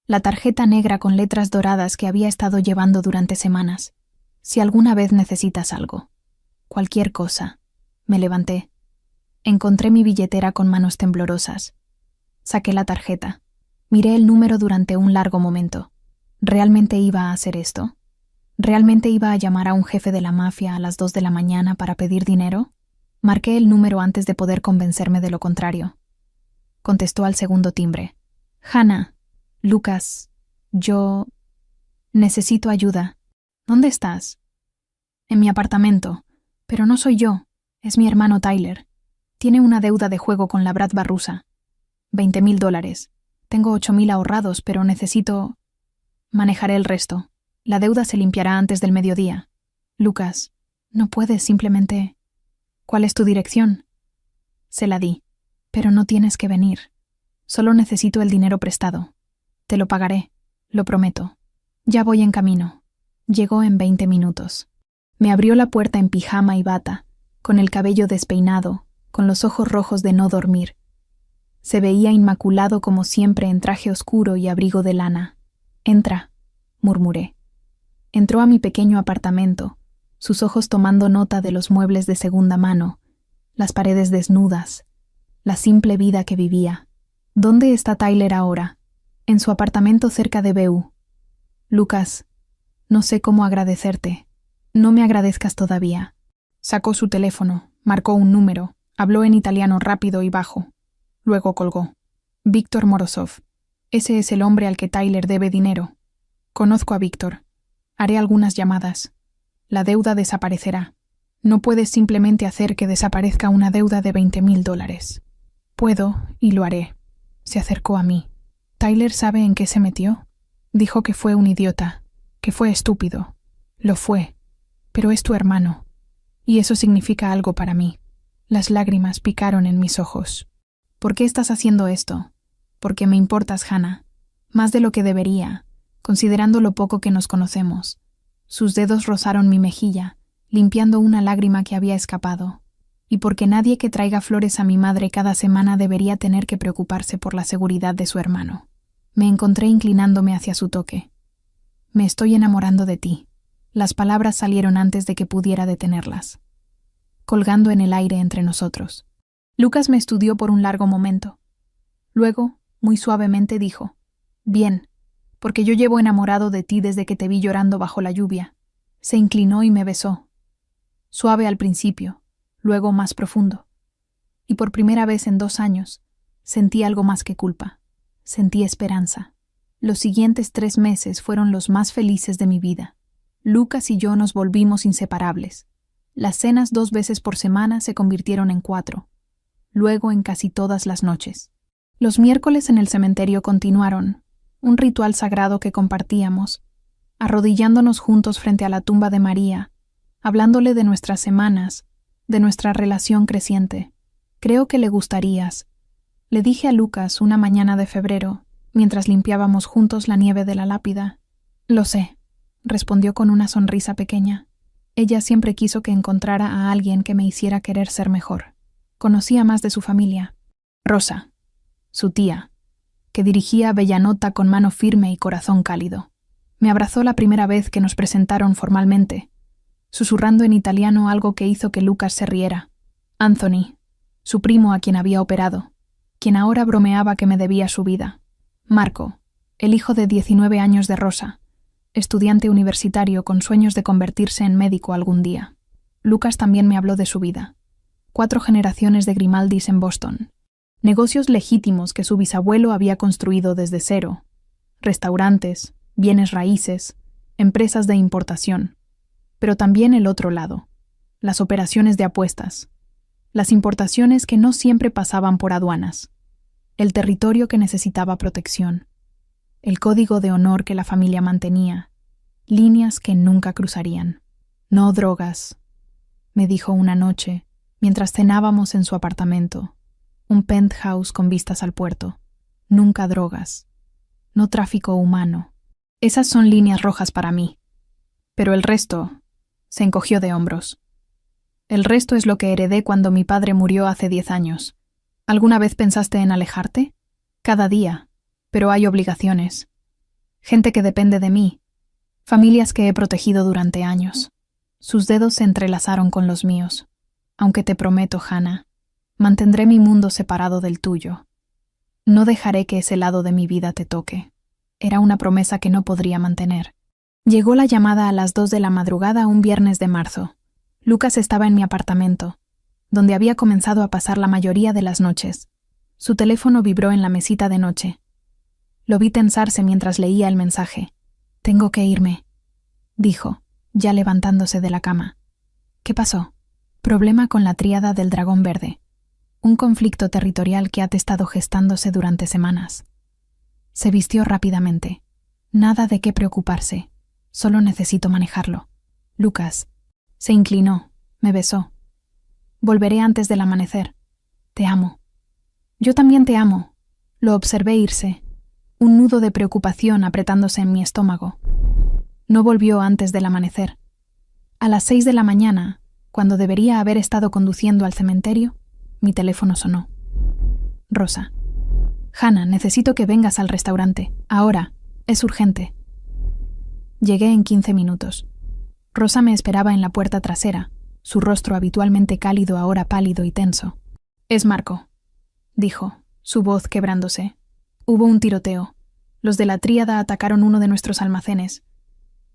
La tarjeta negra con letras doradas que había estado llevando durante semanas. Si alguna vez necesitas algo. Cualquier cosa. Me levanté. Encontré mi billetera con manos temblorosas. Saqué la tarjeta. Miré el número durante un largo momento. ¿Realmente iba a hacer esto? ¿Realmente iba a llamar a un jefe de la mafia a las 2 de la mañana para pedir dinero? Marqué el número antes de poder convencerme de lo contrario. Contestó al segundo timbre. «Hannah, Lucas, yo... necesito ayuda. ¿Dónde estás?» «En mi apartamento. Pero no soy yo. Es mi hermano Tyler. Tiene una deuda de juego con la Bratva rusa. $20,000. Tengo 8,000 ahorrados, pero necesito... Manejaré el resto. La deuda se limpiará antes del mediodía. Lucas, no puedes simplemente... ¿Cuál es tu dirección?» Se la di. «Pero no tienes que venir. Solo necesito el dinero prestado. Te lo pagaré, lo prometo. Ya voy en camino». Llegó en 20 minutos. Me abrió la puerta en pijama y bata, con el cabello despeinado, con los ojos rojos de no dormir. Se veía inmaculado como siempre en traje oscuro y abrigo de lana. «Entra», murmuré. Entró a mi pequeño apartamento, sus ojos tomando nota de los muebles de segunda mano, las paredes desnudas, la simple vida que vivía. ¿Dónde está Tyler ahora? En su apartamento cerca de BU. Lucas, no sé cómo agradecerte. No me agradezcas todavía. Sacó su teléfono, marcó un número, habló en italiano rápido y bajo. Luego colgó. Víctor Morozov. Ese es el hombre al que Tyler debe dinero. Conozco a Víctor. Haré algunas llamadas. La deuda desaparecerá. No puedes simplemente hacer que desaparezca una deuda de $20,000. Puedo, y lo haré. Se acercó a mí. ¿Tyler sabe en qué se metió? Dijo que fue un idiota, que fue estúpido. Lo fue, pero es tu hermano. Y eso significa algo para mí. Las lágrimas picaron en mis ojos. ¿Por qué estás haciendo esto? Porque me importas, Hannah. Más de lo que debería, considerando lo poco que nos conocemos. Sus dedos rozaron mi mejilla, limpiando una lágrima que había escapado. Y porque nadie que traiga flores a mi madre cada semana debería tener que preocuparse por la seguridad de su hermano. Me encontré inclinándome hacia su toque. Me estoy enamorando de ti. Las palabras salieron antes de que pudiera detenerlas, colgando en el aire entre nosotros. Lucas me estudió por un largo momento. Luego, muy suavemente dijo: «Bien, porque yo llevo enamorado de ti desde que te vi llorando bajo la lluvia». Se inclinó y me besó. Suave al principio, luego más profundo. Y por primera vez en 2 años, sentí algo más que culpa. Sentí esperanza. Los siguientes 3 meses fueron los más felices de mi vida. Lucas y yo nos volvimos inseparables. Las cenas 2 veces por semana se convirtieron en 4. Luego en casi todas las noches. Los miércoles en el cementerio continuaron, un ritual sagrado que compartíamos, arrodillándonos juntos frente a la tumba de María, hablándole de nuestras semanas, de nuestra relación creciente. «Creo que le gustarías», le dije a Lucas una mañana de febrero, mientras limpiábamos juntos la nieve de la lápida. «Lo sé», respondió con una sonrisa pequeña. Ella siempre quiso que encontrara a alguien que me hiciera querer ser mejor. Conocía más de su familia. Rosa, su tía, que dirigía Bellanota con mano firme y corazón cálido. Me abrazó la primera vez que nos presentaron formalmente, susurrando en italiano algo que hizo que Lucas se riera. Anthony, su primo a quien había operado, quien ahora bromeaba que me debía su vida. Marco, el hijo de 19 años de Rosa, estudiante universitario con sueños de convertirse en médico algún día. Lucas también me habló de su vida. 4 generaciones de Grimaldis en Boston. Negocios legítimos que su bisabuelo había construido desde cero. Restaurantes, bienes raíces, empresas de importación. Pero también el otro lado. Las operaciones de apuestas. Las importaciones que no siempre pasaban por aduanas. El territorio que necesitaba protección. El código de honor que la familia mantenía. Líneas que nunca cruzarían. «No drogas», me dijo una noche, mientras cenábamos en su apartamento, un penthouse con vistas al puerto. «Nunca drogas. No tráfico humano. Esas son líneas rojas para mí». Pero el resto, se encogió de hombros. «El resto es lo que heredé cuando mi padre murió hace 10 años. ¿Alguna vez pensaste en alejarte? Cada día. Pero hay obligaciones. Gente que depende de mí. Familias que he protegido durante años». Sus dedos se entrelazaron con los míos. «Aunque te prometo, Hannah, mantendré mi mundo separado del tuyo. No dejaré que ese lado de mi vida te toque». Era una promesa que no podría mantener. Llegó la llamada a las 2 de la madrugada un viernes de marzo. Lucas estaba en mi apartamento, donde había comenzado a pasar la mayoría de las noches. Su teléfono vibró en la mesita de noche. Lo vi tensarse mientras leía el mensaje. «Tengo que irme», dijo, ya levantándose de la cama. «¿Qué pasó?» «Problema con la tríada del dragón verde. Un conflicto territorial que ha estado gestándose durante semanas». Se vistió rápidamente. «Nada de qué preocuparse. Solo necesito manejarlo». Lucas se inclinó, me besó. «Volveré antes del amanecer. Te amo». «Yo también te amo». Lo observé irse, un nudo de preocupación apretándose en mi estómago. No volvió antes del amanecer. A las 6 de la mañana, cuando debería haber estado conduciendo al cementerio, mi teléfono sonó. «Rosa. Hannah, necesito que vengas al restaurante. Ahora. Es urgente». Llegué en 15 minutos. Rosa me esperaba en la puerta trasera, su rostro habitualmente cálido ahora pálido y tenso. «Es Marco», dijo, su voz quebrándose. «Hubo un tiroteo. Los de la tríada atacaron uno de nuestros almacenes.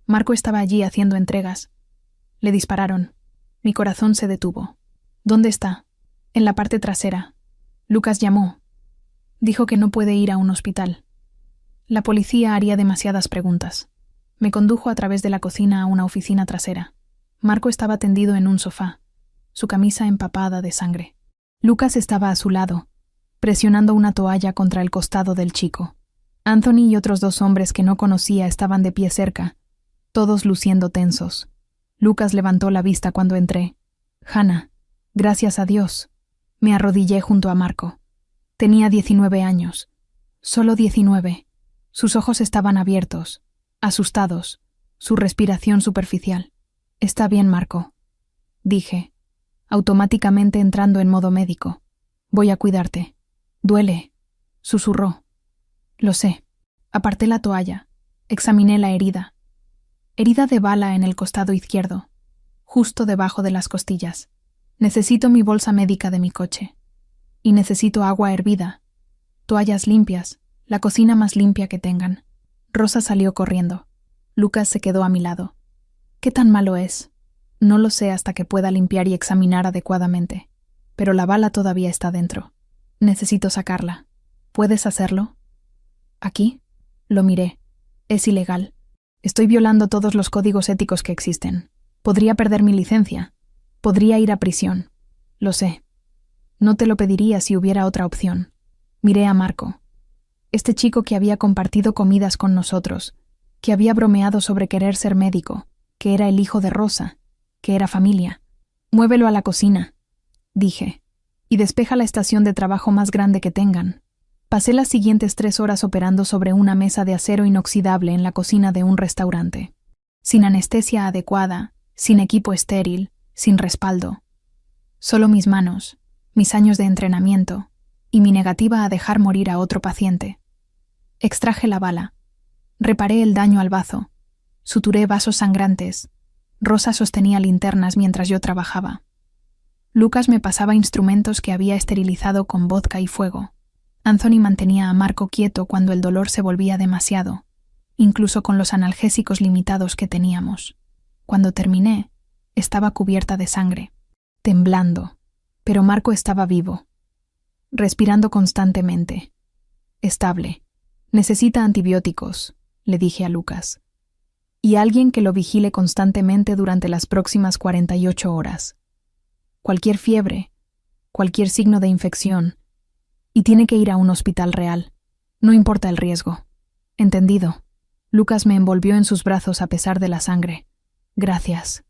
Marco estaba allí haciendo entregas. Le dispararon. Mi corazón se detuvo». «¿Dónde está?» «En la parte trasera. Lucas llamó. Dijo que no puede ir a un hospital. La policía haría demasiadas preguntas». Me condujo a través de la cocina a una oficina trasera. Marco estaba tendido en un sofá, su camisa empapada de sangre. Lucas estaba a su lado, presionando una toalla contra el costado del chico. Anthony y otros 2 hombres que no conocía estaban de pie cerca, todos luciendo tensos. Lucas levantó la vista cuando entré. «Hannah, gracias a Dios». Me arrodillé junto a Marco. Tenía 19 años. Solo 19. Sus ojos estaban abiertos, asustados, su respiración superficial. «Está bien, Marco», dije, automáticamente entrando en modo médico. «Voy a cuidarte». «Duele», susurró. «Lo sé». Aparté la toalla. Examiné la herida. Herida de bala en el costado izquierdo, justo debajo de las costillas. Necesito mi bolsa médica de mi coche. Y necesito agua hervida, toallas limpias, la cocina más limpia que tengan. Rosa salió corriendo. Lucas se quedó a mi lado. ¿Qué tan malo es? No lo sé hasta que pueda limpiar y examinar adecuadamente. Pero la bala todavía está dentro. Necesito sacarla. ¿Puedes hacerlo? ¿Aquí? Lo miré. Es ilegal. Estoy violando todos los códigos éticos que existen. Podría perder mi licencia. Podría ir a prisión. Lo sé. No te lo pediría si hubiera otra opción. Miré a Marco. Este chico que había compartido comidas con nosotros, que había bromeado sobre querer ser médico, que era el hijo de Rosa, que era familia. «Muévelo a la cocina», dije, «y despeja la estación de trabajo más grande que tengan». Pasé las siguientes 3 horas operando sobre una mesa de acero inoxidable en la cocina de un restaurante. Sin anestesia adecuada, sin equipo estéril, sin respaldo. Solo mis manos, mis años de entrenamiento y mi negativa a dejar morir a otro paciente. Extraje la bala. Reparé el daño al bazo. Suturé vasos sangrantes. Rosa sostenía linternas mientras yo trabajaba. Lucas me pasaba instrumentos que había esterilizado con vodka y fuego. Anthony mantenía a Marco quieto cuando el dolor se volvía demasiado, incluso con los analgésicos limitados que teníamos. Cuando terminé, estaba cubierta de sangre, temblando, pero Marco estaba vivo, respirando constantemente, estable. «Necesita antibióticos», le dije a Lucas, «y alguien que lo vigile constantemente durante las próximas 48 horas. Cualquier fiebre, cualquier signo de infección, y tiene que ir a un hospital real. No importa el riesgo». «Entendido». Lucas me envolvió en sus brazos a pesar de la sangre. «Gracias.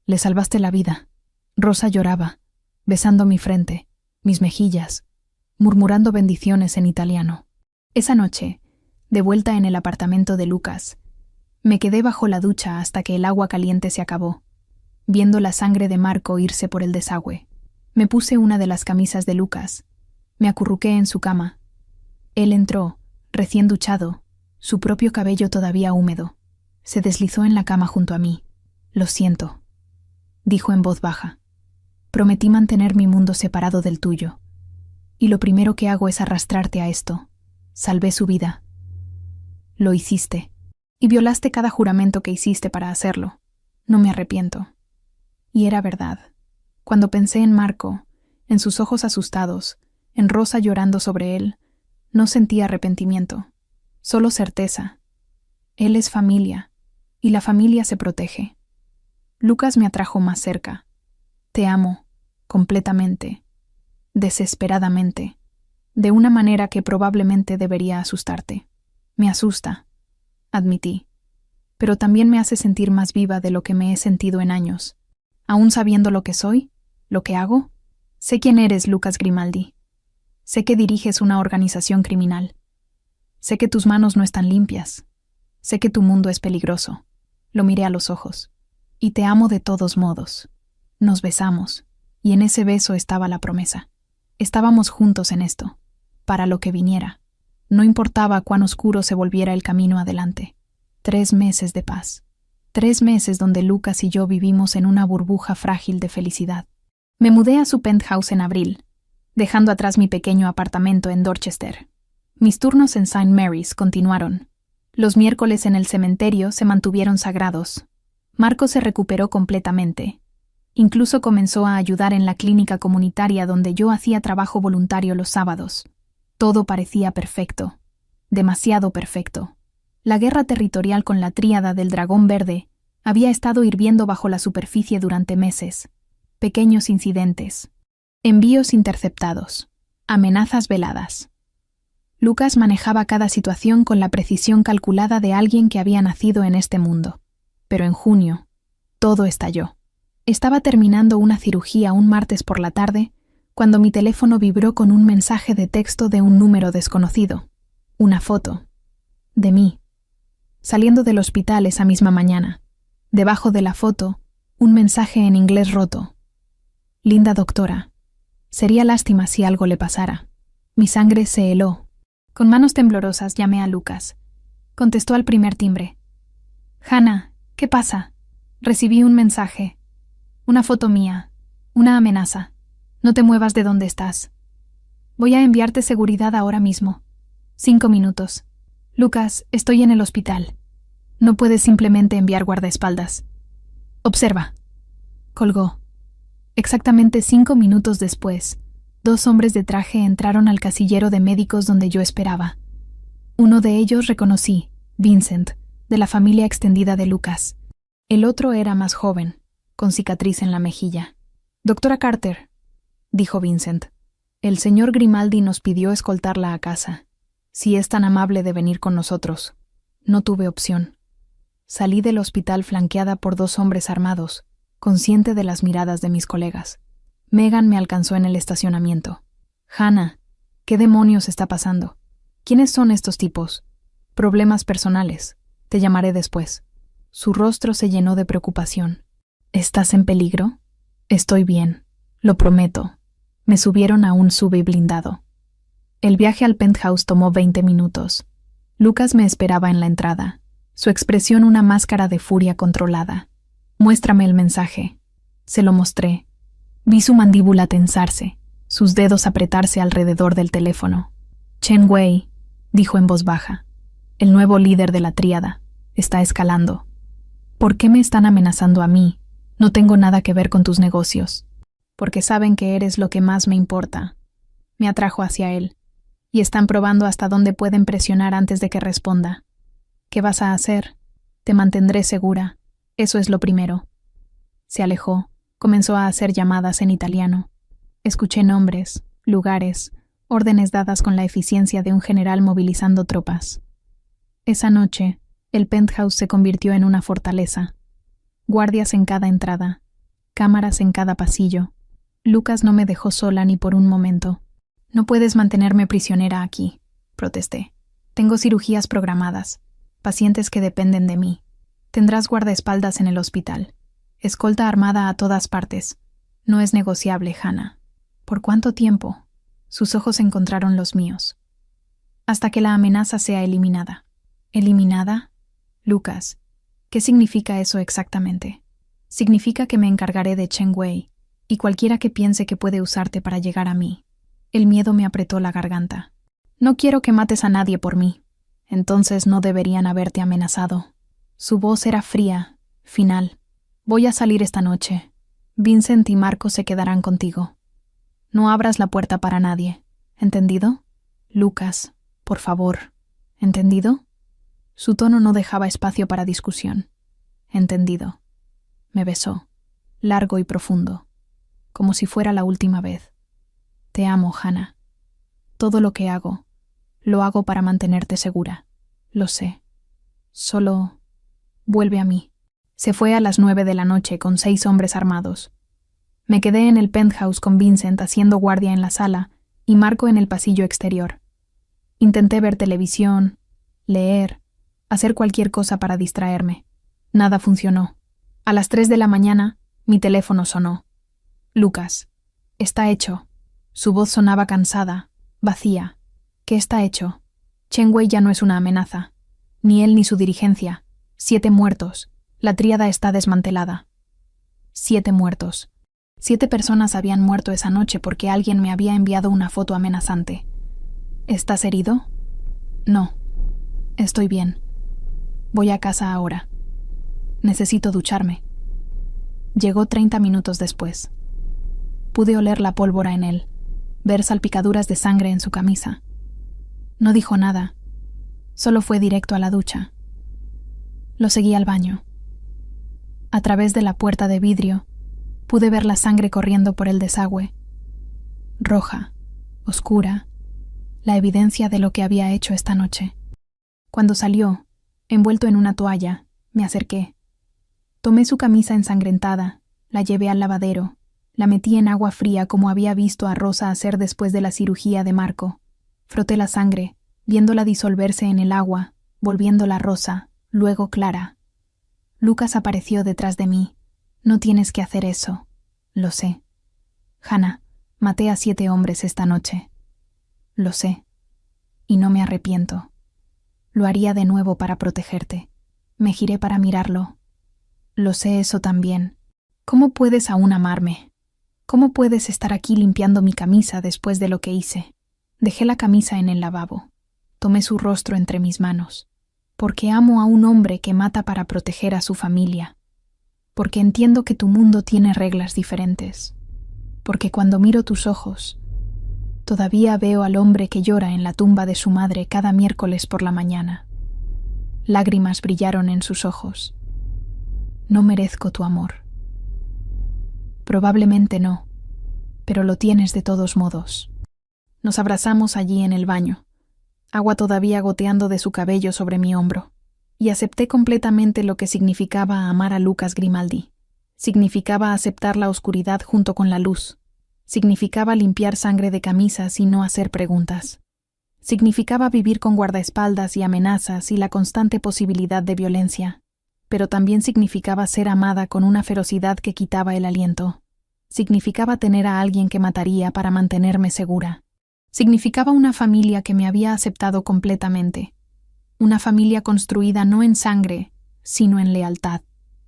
Le salvaste la vida». Rosa lloraba, besando mi frente, mis mejillas, murmurando bendiciones en italiano. Esa noche, de vuelta en el apartamento de Lucas, me quedé bajo la ducha hasta que el agua caliente se acabó, viendo la sangre de Marco irse por el desagüe. Me puse una de las camisas de Lucas. Me acurruqué en su cama. Él entró, recién duchado, su propio cabello todavía húmedo. Se deslizó en la cama junto a mí. «Lo siento», dijo en voz baja. «Prometí mantener mi mundo separado del tuyo. Y lo primero que hago es arrastrarte a esto. Salvé su vida». «Lo hiciste. Y violaste cada juramento que hiciste para hacerlo. No me arrepiento». Y era verdad. Cuando pensé en Marco, en sus ojos asustados, en Rosa llorando sobre él, no sentí arrepentimiento, solo certeza. Él es familia, y la familia se protege. Lucas me atrajo más cerca. «Te amo, completamente, desesperadamente, de una manera que probablemente debería asustarte». «Me asusta», admití, «pero también me hace sentir más viva de lo que me he sentido en años. Aún sabiendo lo que soy, lo que hago, sé quién eres, Lucas Grimaldi. Sé que diriges una organización criminal. Sé que tus manos no están limpias. Sé que tu mundo es peligroso». Lo miré a los ojos. «Y te amo de todos modos». Nos besamos, y en ese beso estaba la promesa. Estábamos juntos en esto, para lo que viniera. No importaba cuán oscuro se volviera el camino adelante. 3 meses de paz. 3 meses donde Lucas y yo vivimos en una burbuja frágil de felicidad. Me mudé a su penthouse en abril, dejando atrás mi pequeño apartamento en Dorchester. Mis turnos en St. Mary's continuaron. Los miércoles en el cementerio se mantuvieron sagrados. Marco se recuperó completamente. Incluso comenzó a ayudar en la clínica comunitaria donde yo hacía trabajo voluntario los sábados. Todo parecía perfecto. Demasiado perfecto. La guerra territorial con la tríada del Dragón Verde había estado hirviendo bajo la superficie durante meses. Pequeños incidentes. Envíos interceptados. Amenazas veladas. Lucas manejaba cada situación con la precisión calculada de alguien que había nacido en este mundo. Pero en junio, todo estalló. Estaba terminando una cirugía un martes por la tarde cuando mi teléfono vibró con un mensaje de texto de un número desconocido. Una foto. De mí. Saliendo del hospital esa misma mañana. Debajo de la foto, un mensaje en inglés roto. Linda doctora. Sería lástima si algo le pasara. Mi sangre se heló. Con manos temblorosas llamé a Lucas. Contestó al primer timbre. Hannah, ¿qué pasa? Recibí un mensaje. Una foto mía. Una amenaza. No te muevas de donde estás. Voy a enviarte seguridad ahora mismo. 5 minutos. Lucas, estoy en el hospital. No puedes simplemente enviar guardaespaldas. Observa. Colgó. Exactamente 5 minutos después, 2 hombres de traje entraron al casillero de médicos donde yo esperaba. Uno de ellos reconocí, Vincent, de la familia extendida de Lucas. El otro era más joven, con cicatriz en la mejilla. «Doctora Carter», dijo Vincent, «el señor Grimaldi nos pidió escoltarla a casa. Si es tan amable de venir con nosotros». No tuve opción. Salí del hospital flanqueada por 2 hombres armados, consciente de las miradas de mis colegas. Megan me alcanzó en el estacionamiento. «Hannah, ¿qué demonios está pasando? ¿Quiénes son estos tipos?» «Problemas personales. Te llamaré después». Su rostro se llenó de preocupación. «¿Estás en peligro?» «Estoy bien. Lo prometo». Me subieron a un SUV blindado. El viaje al penthouse tomó 20 minutos. Lucas me esperaba en la entrada, su expresión una máscara de furia controlada. «Muéstrame el mensaje». Se lo mostré. Vi su mandíbula tensarse, sus dedos apretarse alrededor del teléfono. «Chen Wei», dijo en voz baja, «el nuevo líder de la tríada, está escalando. ¿Por qué me están amenazando a mí? No tengo nada que ver con tus negocios». «Porque saben que eres lo que más me importa». Me atrajo hacia él. «Y están probando hasta dónde pueden presionar antes de que responda». «¿Qué vas a hacer?» «Te mantendré segura. Eso es lo primero». Se alejó. Comenzó a hacer llamadas en italiano. Escuché nombres, lugares, órdenes dadas con la eficiencia de un general movilizando tropas. Esa noche, el penthouse se convirtió en una fortaleza. Guardias en cada entrada, cámaras en cada pasillo. Lucas no me dejó sola ni por un momento. «No puedes mantenerme prisionera aquí», protesté. «Tengo cirugías programadas, pacientes que dependen de mí. Tendrás guardaespaldas en el hospital. Escolta armada a todas partes. No es negociable, Hannah». «¿Por cuánto tiempo?» Sus ojos encontraron los míos. «Hasta que la amenaza sea eliminada». «¿Eliminada?» «Lucas, ¿qué significa eso exactamente?» «Significa que me encargaré de Chen Wei y cualquiera que piense que puede usarte para llegar a mí». El miedo me apretó la garganta. «No quiero que mates a nadie por mí. Entonces no deberían haberte amenazado». Su voz era fría, final. «Voy a salir esta noche. Vincent y Marco se quedarán contigo. No abras la puerta para nadie. ¿Entendido? Lucas, por favor. ¿Entendido?» Su tono no dejaba espacio para discusión. «Entendido». Me besó, largo y profundo, como si fuera la última vez. «Te amo, Hannah. Todo lo que hago, lo hago para mantenerte segura. Lo sé. Solo vuelve a mí». Se fue a las 9 de la noche con 6 hombres armados. Me quedé en el penthouse con Vincent haciendo guardia en la sala y Marco en el pasillo exterior. Intenté ver televisión, leer, hacer cualquier cosa para distraerme. Nada funcionó. A las 3 de la mañana, mi teléfono sonó. «Lucas, está hecho». Su voz sonaba cansada, vacía. «¿Qué está hecho?» «Chen Wei ya no es una amenaza. Ni él ni su dirigencia. 7 muertos. La tríada está desmantelada». 7 muertos. 7 personas habían muerto esa noche porque alguien me había enviado una foto amenazante. «¿Estás herido?» «No. Estoy bien. Voy a casa ahora. Necesito ducharme». Llegó 30 minutos después. Pude oler la pólvora en él, ver salpicaduras de sangre en su camisa. No dijo nada. Solo fue directo a la ducha. Lo seguí al baño. A través de la puerta de vidrio, pude ver la sangre corriendo por el desagüe. Roja, oscura, la evidencia de lo que había hecho esta noche. Cuando salió, envuelto en una toalla, me acerqué. Tomé su camisa ensangrentada, la llevé al lavadero, La metí en agua fría como había visto a Rosa hacer después de la cirugía de Marco. Froté la sangre, viéndola disolverse en el agua, volviéndola rosa, luego clara. Lucas apareció detrás de mí. No tienes que hacer eso. Lo sé. Hannah, maté a 7 hombres esta noche. Lo sé. Y no me arrepiento. Lo haría de nuevo para protegerte. Me giré para mirarlo. Lo sé eso también. ¿Cómo puedes aún amarme? ¿Cómo puedes estar aquí limpiando mi camisa después de lo que hice? Dejé la camisa en el lavabo. Tomé su rostro entre mis manos. Porque amo a un hombre que mata para proteger a su familia. Porque entiendo que tu mundo tiene reglas diferentes. Porque cuando miro tus ojos, todavía veo al hombre que llora en la tumba de su madre cada miércoles por la mañana. Lágrimas brillaron en sus ojos. No merezco tu amor. Probablemente no, pero lo tienes de todos modos. Nos abrazamos allí en el baño, agua todavía goteando de su cabello sobre mi hombro, y acepté completamente lo que significaba amar a Lucas Grimaldi. Significaba aceptar la oscuridad junto con la luz. Significaba limpiar sangre de camisas y no hacer preguntas. Significaba vivir con guardaespaldas y amenazas y la constante posibilidad de violencia. Pero también significaba ser amada con una ferocidad que quitaba el aliento. Significaba tener a alguien que mataría para mantenerme segura. Significaba una familia que me había aceptado completamente. Una familia construida no en sangre, sino en lealtad.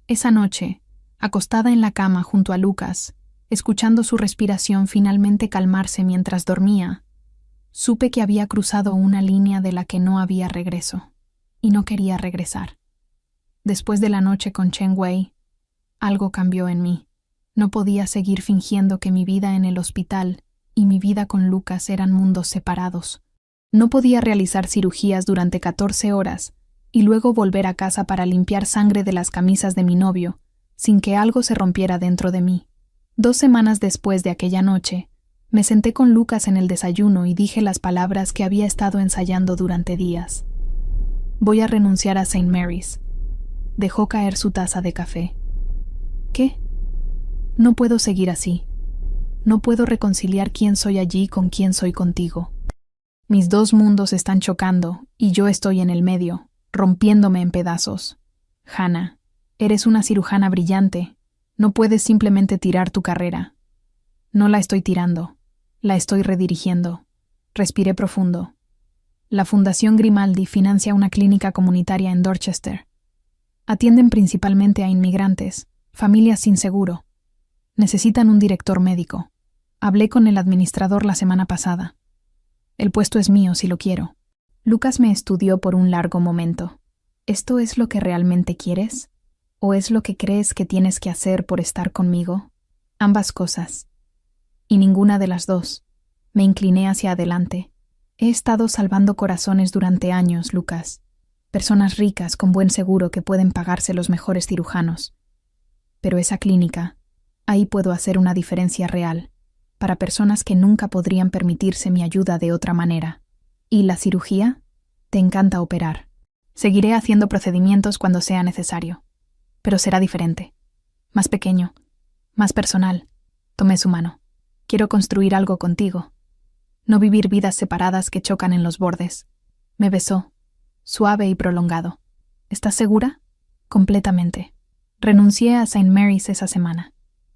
Esa noche, acostada en la cama junto a Lucas, escuchando su respiración finalmente calmarse mientras dormía, supe que había cruzado una línea de la que no había regreso, y no quería regresar. Después de la noche con Chen Wei, algo cambió en mí. No podía seguir fingiendo que mi vida en el hospital y mi vida con Lucas eran mundos separados. No podía realizar cirugías durante 14 horas y luego volver a casa para limpiar sangre de las camisas de mi novio, sin que algo se rompiera dentro de mí. 2 semanas después de aquella noche, me senté con Lucas en el desayuno y dije las palabras que había estado ensayando durante días. Voy a renunciar a St. Mary's. Dejó caer su taza de café. ¿Qué? No puedo seguir así. No puedo reconciliar quién soy allí con quién soy contigo. Mis 2 mundos están chocando y yo estoy en el medio, rompiéndome en pedazos. Hannah, eres una cirujana brillante. No puedes simplemente tirar tu carrera. No la estoy tirando. La estoy redirigiendo. Respiré profundo. La Fundación Grimaldi financia una clínica comunitaria en Dorchester. Atienden principalmente a inmigrantes, familias sin seguro. Necesitan un director médico. Hablé con el administrador la semana pasada. El puesto es mío si lo quiero. Lucas me estudió por un largo momento. ¿Esto es lo que realmente quieres? ¿O es lo que crees que tienes que hacer por estar conmigo? Ambas cosas. Y ninguna de las dos. Me incliné hacia adelante. He estado salvando corazones durante años, Lucas. Personas ricas con buen seguro que pueden pagarse los mejores cirujanos. Pero esa clínica, ahí puedo hacer una diferencia real, para personas que nunca podrían permitirse mi ayuda de otra manera. ¿Y la cirugía? Te encanta operar. Seguiré haciendo procedimientos cuando sea necesario. Pero será diferente. Más pequeño. Más personal. Tomé su mano. Quiero construir algo contigo. No vivir vidas separadas que chocan en los bordes. Me besó. Suave y prolongado. ¿Estás segura? Completamente. Renuncié a St. Mary's esa semana.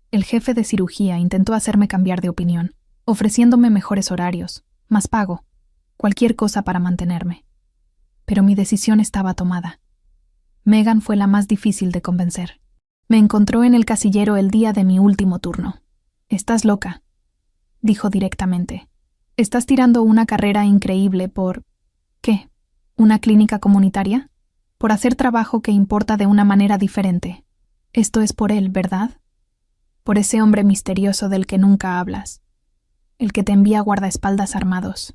El jefe de cirugía intentó hacerme cambiar de opinión, ofreciéndome mejores horarios, más pago, cualquier cosa para mantenerme. Pero mi decisión estaba tomada. Megan fue la más difícil de convencer. Me encontró en el casillero el día de mi último turno. «Estás loca», dijo directamente. «Estás tirando una carrera increíble por... ¿qué? ¿Una clínica comunitaria? Por hacer trabajo que importa de una manera diferente. Esto es por él, ¿verdad? Por ese hombre misterioso del que nunca hablas. El que te envía guardaespaldas armados.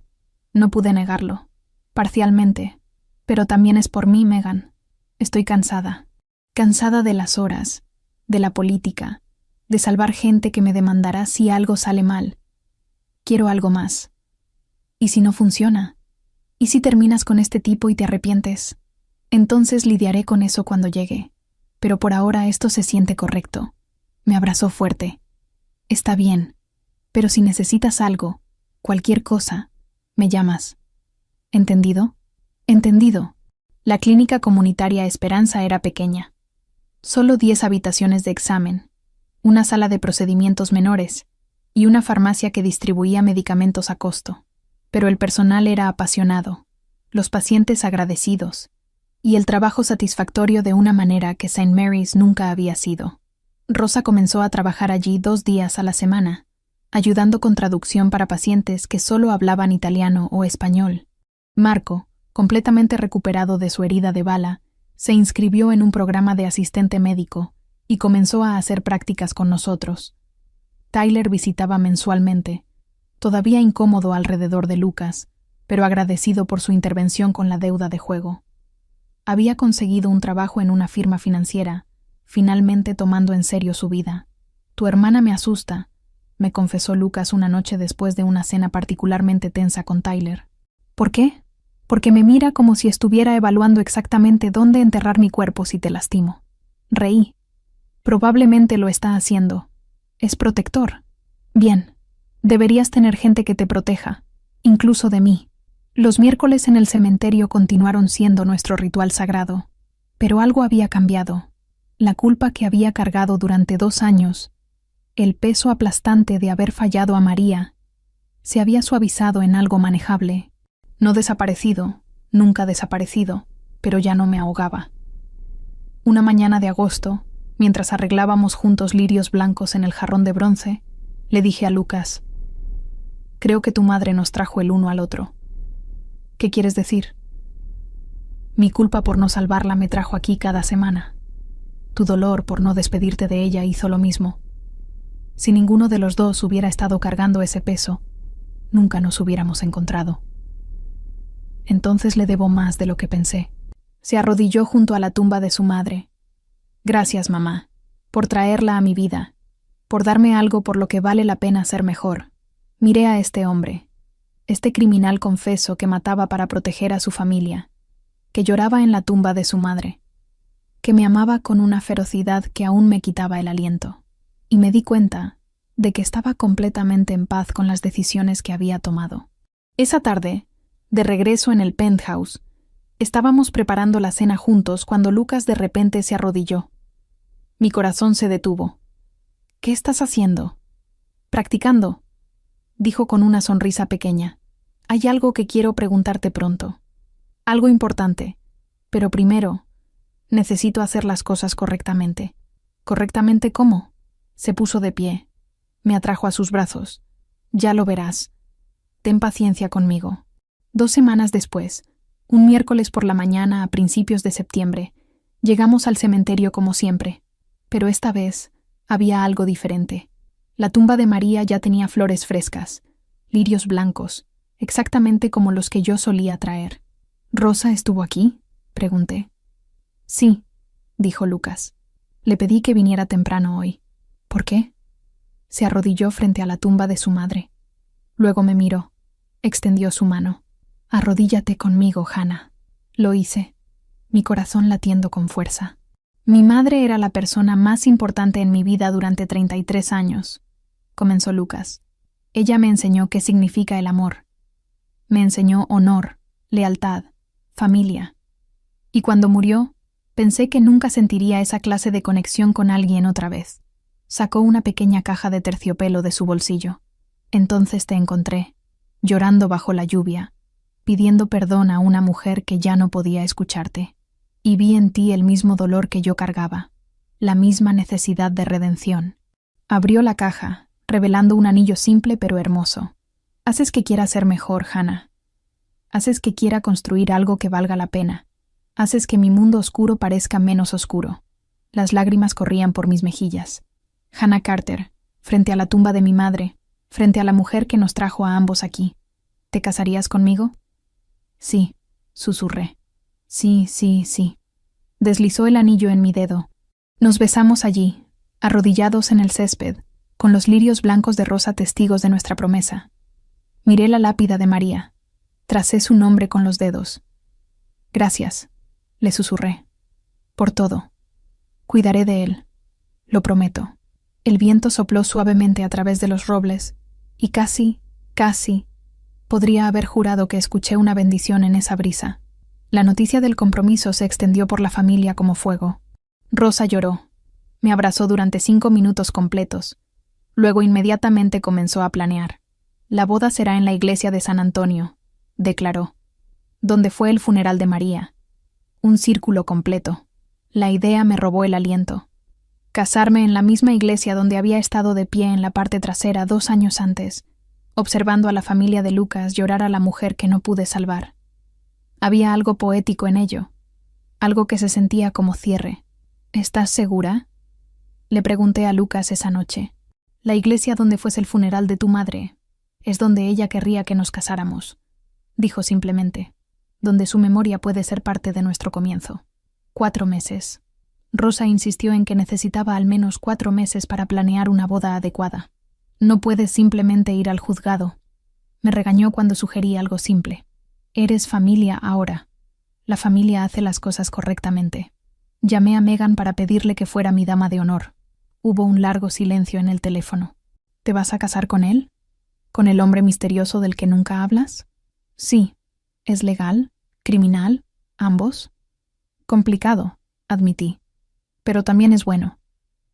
No pude negarlo. Parcialmente. Pero también es por mí, Megan. Estoy cansada. Cansada de las horas, de la política, de salvar gente que me demandará si algo sale mal. Quiero algo más. ¿Y si no funciona? ¿Y si terminas con este tipo y te arrepientes? Entonces lidiaré con eso cuando llegue. Pero por ahora esto se siente correcto. Me abrazó fuerte. Está bien, pero si necesitas algo, cualquier cosa, me llamas. ¿Entendido? Entendido. La clínica comunitaria Esperanza era pequeña. Solo 10 habitaciones de examen, una sala de procedimientos menores y una farmacia que distribuía medicamentos a costo. Pero el personal era apasionado, los pacientes agradecidos, y el trabajo satisfactorio de una manera que St. Mary's nunca había sido. Rosa comenzó a trabajar allí 2 días a la semana, ayudando con traducción para pacientes que solo hablaban italiano o español. Marco, completamente recuperado de su herida de bala, se inscribió en un programa de asistente médico y comenzó a hacer prácticas con nosotros. Tyler visitaba mensualmente, todavía incómodo alrededor de Lucas, pero agradecido por su intervención con la deuda de juego. Había conseguido un trabajo en una firma financiera, finalmente tomando en serio su vida. «Tu hermana me asusta», me confesó Lucas una noche después de una cena particularmente tensa con Tyler. «¿Por qué?» «Porque me mira como si estuviera evaluando exactamente dónde enterrar mi cuerpo si te lastimo». Reí. «Probablemente lo está haciendo. Es protector. Bien. Deberías tener gente que te proteja, incluso de mí». Los miércoles en el cementerio continuaron siendo nuestro ritual sagrado, pero algo había cambiado. La culpa que había cargado durante 2 años, el peso aplastante de haber fallado a María, se había suavizado en algo manejable. No desaparecido, nunca desaparecido, pero ya no me ahogaba. Una mañana de agosto, mientras arreglábamos juntos lirios blancos en el jarrón de bronce, le dije a Lucas: «Creo que tu madre nos trajo el uno al otro». «¿Qué quieres decir?» «Mi culpa por no salvarla me trajo aquí cada semana. Tu dolor por no despedirte de ella hizo lo mismo. Si ninguno de los dos hubiera estado cargando ese peso, nunca nos hubiéramos encontrado». Entonces le debo más de lo que pensé. Se arrodilló junto a la tumba de su madre. «Gracias, mamá, por traerla a mi vida, por darme algo por lo que vale la pena ser mejor. Miré a este hombre, este criminal confeso que mataba para proteger a su familia, que lloraba en la tumba de su madre, que me amaba con una ferocidad que aún me quitaba el aliento, y me di cuenta de que estaba completamente en paz con las decisiones que había tomado. Esa tarde, de regreso en el penthouse, estábamos preparando la cena juntos cuando Lucas de repente se arrodilló. Mi corazón se detuvo. «¿Qué estás haciendo?» «Practicando», dijo con una sonrisa pequeña. «Hay algo que quiero preguntarte pronto. Algo importante. Pero primero, necesito hacer las cosas correctamente». «¿Correctamente cómo?» Se puso de pie. Me atrajo a sus brazos. «Ya lo verás. Ten paciencia conmigo». 2 semanas después, un miércoles por la mañana a principios de septiembre, llegamos al cementerio como siempre. Pero esta vez había algo diferente. La tumba de María ya tenía flores frescas, lirios blancos, exactamente como los que yo solía traer. «¿Rosa estuvo aquí?», pregunté. «Sí», dijo Lucas. «Le pedí que viniera temprano hoy». «¿Por qué?». Se arrodilló frente a la tumba de su madre. Luego me miró. Extendió su mano. «Arrodíllate conmigo, Hannah». Lo hice, mi corazón latiendo con fuerza. «Mi madre era la persona más importante en mi vida durante 33 años», comenzó Lucas. «Ella me enseñó qué significa el amor. Me enseñó honor, lealtad, familia. Y cuando murió, pensé que nunca sentiría esa clase de conexión con alguien otra vez». Sacó una pequeña caja de terciopelo de su bolsillo. «Entonces te encontré, llorando bajo la lluvia, pidiendo perdón a una mujer que ya no podía escucharte. Y vi en ti el mismo dolor que yo cargaba, la misma necesidad de redención». Abrió la caja, revelando un anillo simple pero hermoso. «Haces que quiera ser mejor, Hannah. Haces que quiera construir algo que valga la pena. Haces que mi mundo oscuro parezca menos oscuro». Las lágrimas corrían por mis mejillas. «Hannah Carter, frente a la tumba de mi madre, frente a la mujer que nos trajo a ambos aquí. ¿Te casarías conmigo?» «Sí», susurré. «Sí, sí, sí». Deslizó el anillo en mi dedo. Nos besamos allí, arrodillados en el césped, con los lirios blancos de rosa testigos de nuestra promesa. Miré la lápida de María. Tracé su nombre con los dedos. «Gracias», le susurré. «Por todo. Cuidaré de él. Lo prometo». El viento sopló suavemente a través de los robles, y casi, podría haber jurado que escuché una bendición en esa brisa. La noticia del compromiso se extendió por la familia como fuego. Rosa lloró. Me abrazó durante 5 minutos completos. Luego inmediatamente comenzó a planear. La boda será en la iglesia de San Antonio, declaró, donde fue el funeral de María. Un círculo completo. La idea me robó el aliento. Casarme en la misma iglesia donde había estado de pie en la parte trasera 2 años antes, observando a la familia de Lucas llorar a la mujer que no pude salvar. Había algo poético en ello, algo que se sentía como cierre. ¿Estás segura?, le pregunté a Lucas esa noche. La iglesia donde fuese el funeral de tu madre es donde ella querría que nos casáramos, dijo simplemente, donde su memoria puede ser parte de nuestro comienzo. 4 meses. Rosa insistió en que necesitaba al menos 4 meses para planear una boda adecuada. No puedes simplemente ir al juzgado. Me regañó cuando sugerí algo simple. Eres familia ahora. La familia hace las cosas correctamente. Llamé a Megan para pedirle que fuera mi dama de honor. Hubo un largo silencio en el teléfono. ¿Te vas a casar con él? ¿Con el hombre misterioso del que nunca hablas? Sí. ¿Es legal? ¿Criminal? ¿Ambos? Complicado, admití. Pero también es bueno.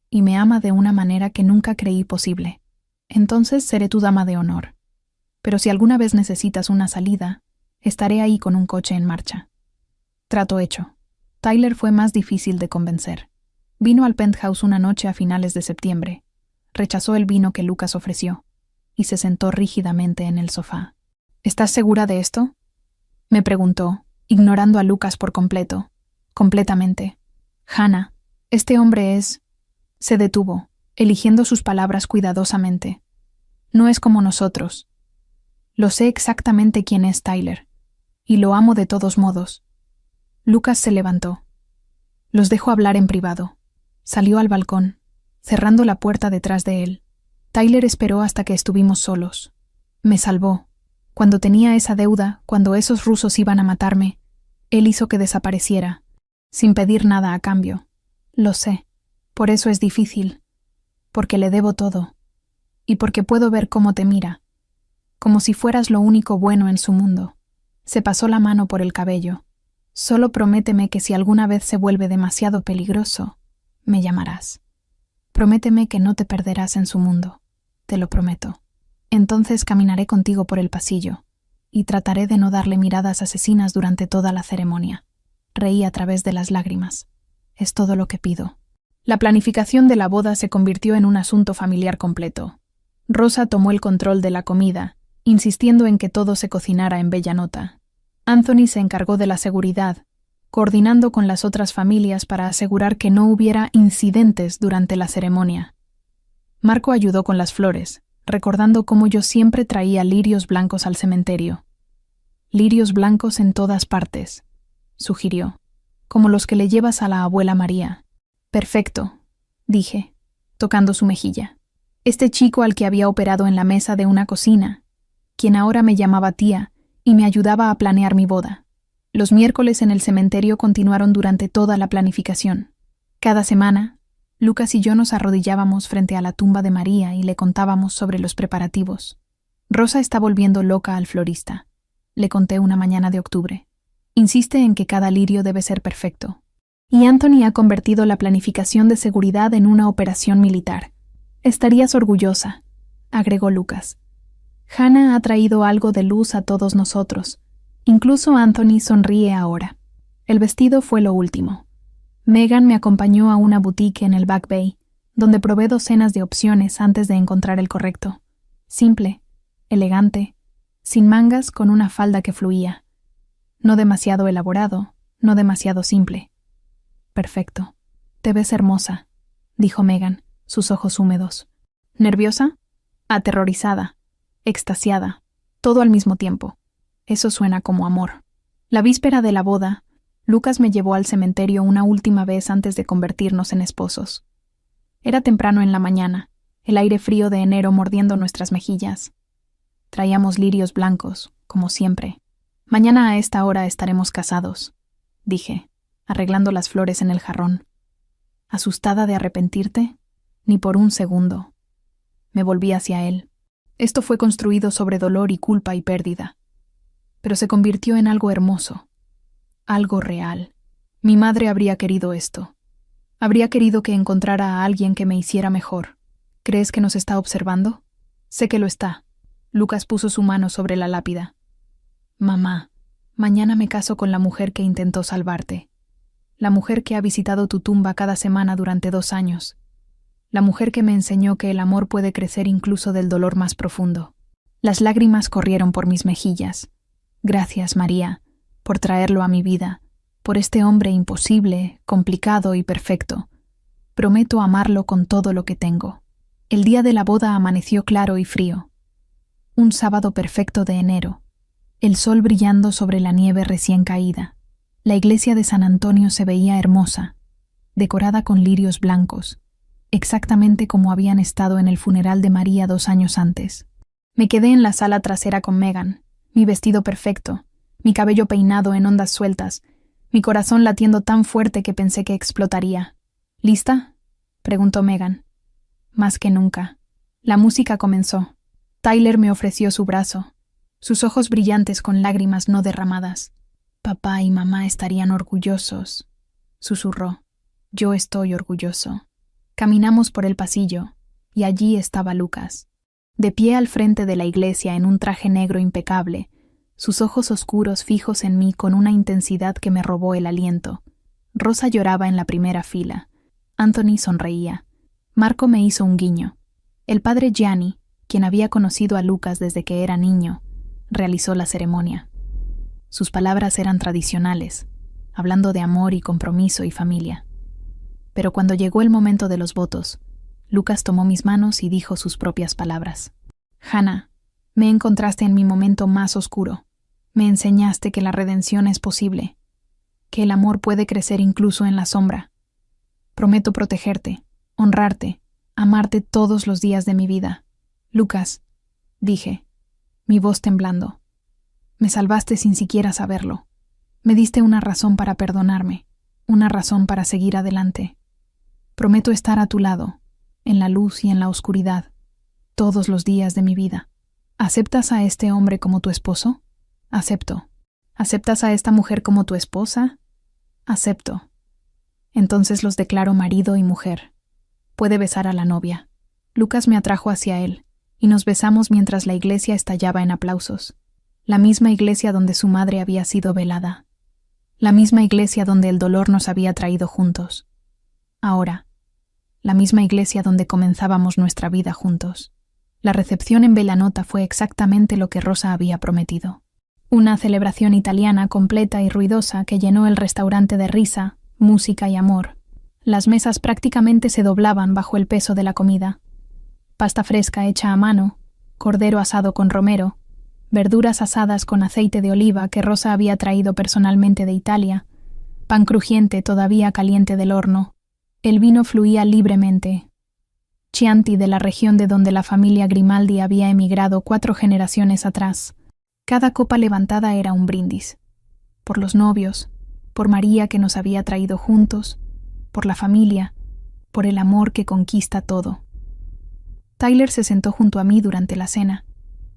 Y me ama de una manera que nunca creí posible. Entonces seré tu dama de honor. Pero si alguna vez necesitas una salida, estaré ahí con un coche en marcha. Trato hecho. Tyler fue más difícil de convencer. Vino al penthouse una noche a finales de septiembre. Rechazó el vino que Lucas ofreció y se sentó rígidamente en el sofá. ¿Estás segura de esto?, me preguntó, ignorando a Lucas por completo. Completamente. Hannah, este hombre es... Se detuvo, eligiendo sus palabras cuidadosamente. No es como nosotros. Lo sé exactamente quién es Tyler, y lo amo de todos modos. Lucas se levantó. Los dejo hablar en privado. Salió al balcón, cerrando la puerta detrás de él. Tyler esperó hasta que estuvimos solos. Me salvó. Cuando tenía esa deuda, cuando esos rusos iban a matarme, él hizo que desapareciera, sin pedir nada a cambio. Lo sé. Por eso es difícil. Porque le debo todo. Y porque puedo ver cómo te mira. Como si fueras lo único bueno en su mundo. Se pasó la mano por el cabello. Solo prométeme que si alguna vez se vuelve demasiado peligroso, me llamarás. Prométeme que no te perderás en su mundo. Te lo prometo. Entonces caminaré contigo por el pasillo y trataré de no darle miradas asesinas durante toda la ceremonia. Reí a través de las lágrimas. Es todo lo que pido. La planificación de la boda se convirtió en un asunto familiar completo. Rosa tomó el control de la comida, insistiendo en que todo se cocinara en bella nota. Anthony se encargó de la seguridad, coordinando con las otras familias para asegurar que no hubiera incidentes durante la ceremonia. Marco ayudó con las flores, recordando cómo yo siempre traía lirios blancos al cementerio. Lirios blancos en todas partes, sugirió, como los que le llevas a la abuela María. Perfecto, dije, tocando su mejilla. Este chico al que había operado en la mesa de una cocina, quien ahora me llamaba tía y me ayudaba a planear mi boda. Los miércoles en el cementerio continuaron durante toda la planificación. Cada semana, Lucas y yo nos arrodillábamos frente a la tumba de María y le contábamos sobre los preparativos. Rosa está volviendo loca al florista, le conté una mañana de octubre. Insiste en que cada lirio debe ser perfecto. Y Anthony ha convertido la planificación de seguridad en una operación militar. Estarías orgullosa, agregó Lucas. Hannah ha traído algo de luz a todos nosotros. Incluso Anthony sonríe ahora. El vestido fue lo último. Megan me acompañó a una boutique en el Back Bay, donde probé docenas de opciones antes de encontrar el correcto. Simple, elegante, sin mangas, con una falda que fluía. No demasiado elaborado, no demasiado simple. Perfecto. Te ves hermosa, dijo Megan, sus ojos húmedos. ¿Nerviosa? Aterrorizada, extasiada, todo al mismo tiempo. Eso suena como amor. La víspera de la boda, Lucas me llevó al cementerio una última vez antes de convertirnos en esposos. Era temprano en la mañana, el aire frío de enero mordiendo nuestras mejillas. Traíamos lirios blancos, como siempre. Mañana a esta hora estaremos casados, dije, arreglando las flores en el jarrón. ¿Asustada de arrepentirte? ni por un segundo. Me volví hacia él. Esto fue construido sobre dolor y culpa y pérdida. Pero se convirtió en algo hermoso, algo real. Mi madre habría querido esto. Habría querido que encontrara a alguien que me hiciera mejor. ¿Crees que nos está observando? Sé que lo está. Lucas puso su mano sobre la lápida. Mamá, mañana me caso con la mujer que intentó salvarte. La mujer que ha visitado tu tumba cada semana durante 2 años. La mujer que me enseñó que el amor puede crecer incluso del dolor más profundo. Las lágrimas corrieron por mis mejillas. Gracias, María, por traerlo a mi vida, por este hombre imposible, complicado y perfecto. Prometo amarlo con todo lo que tengo. El día de la boda amaneció claro y frío. Un sábado perfecto de enero. El sol brillando sobre la nieve recién caída. La iglesia de San Antonio se veía hermosa, decorada con lirios blancos, exactamente como habían estado en el funeral de María 2 años antes. Me quedé en la sala trasera con Megan, mi vestido perfecto, mi cabello peinado en ondas sueltas, mi corazón latiendo tan fuerte que pensé que explotaría. ¿Lista?, preguntó Megan. Más que nunca. La música comenzó. Tyler me ofreció su brazo, sus ojos brillantes con lágrimas no derramadas. Papá y mamá estarían orgullosos, susurró. Yo estoy orgulloso. Caminamos por el pasillo, y allí estaba Lucas, de pie al frente de la iglesia en un traje negro impecable, sus ojos oscuros fijos en mí con una intensidad que me robó el aliento. Rosa lloraba en la primera fila. Anthony sonreía. Marco me hizo un guiño. El padre Gianni, quien había conocido a Lucas desde que era niño, realizó la ceremonia. Sus palabras eran tradicionales, hablando de amor y compromiso y familia. Pero cuando llegó el momento de los votos, Lucas tomó mis manos y dijo sus propias palabras. Hannah, me encontraste en mi momento más oscuro. Me enseñaste que la redención es posible, que el amor puede crecer incluso en la sombra. Prometo protegerte, honrarte, amarte todos los días de mi vida. Lucas, dije, mi voz temblando. Me salvaste sin siquiera saberlo. Me diste una razón para perdonarme, una razón para seguir adelante. Prometo estar a tu lado, en la luz y en la oscuridad, todos los días de mi vida. ¿Aceptas a este hombre como tu esposo? Acepto. ¿Aceptas a esta mujer como tu esposa? Acepto. Entonces los declaro marido y mujer. Puede besar a la novia. Lucas me atrajo hacia él, y nos besamos mientras la iglesia estallaba en aplausos. La misma iglesia donde su madre había sido velada. La misma iglesia donde el dolor nos había traído juntos. Ahora, la misma iglesia donde comenzábamos nuestra vida juntos. La recepción en Belanota fue exactamente lo que Rosa había prometido. Una celebración italiana completa y ruidosa que llenó el restaurante de risa, música y amor. Las mesas prácticamente se doblaban bajo el peso de la comida. Pasta fresca hecha a mano, cordero asado con romero, verduras asadas con aceite de oliva que Rosa había traído personalmente de Italia, pan crujiente todavía caliente del horno. El vino fluía libremente. Chianti de la región de donde la familia Grimaldi había emigrado 4 generaciones atrás. Cada copa levantada era un brindis. Por los novios, por María que nos había traído juntos, por la familia, por el amor que conquista todo. Tyler se sentó junto a mí durante la cena,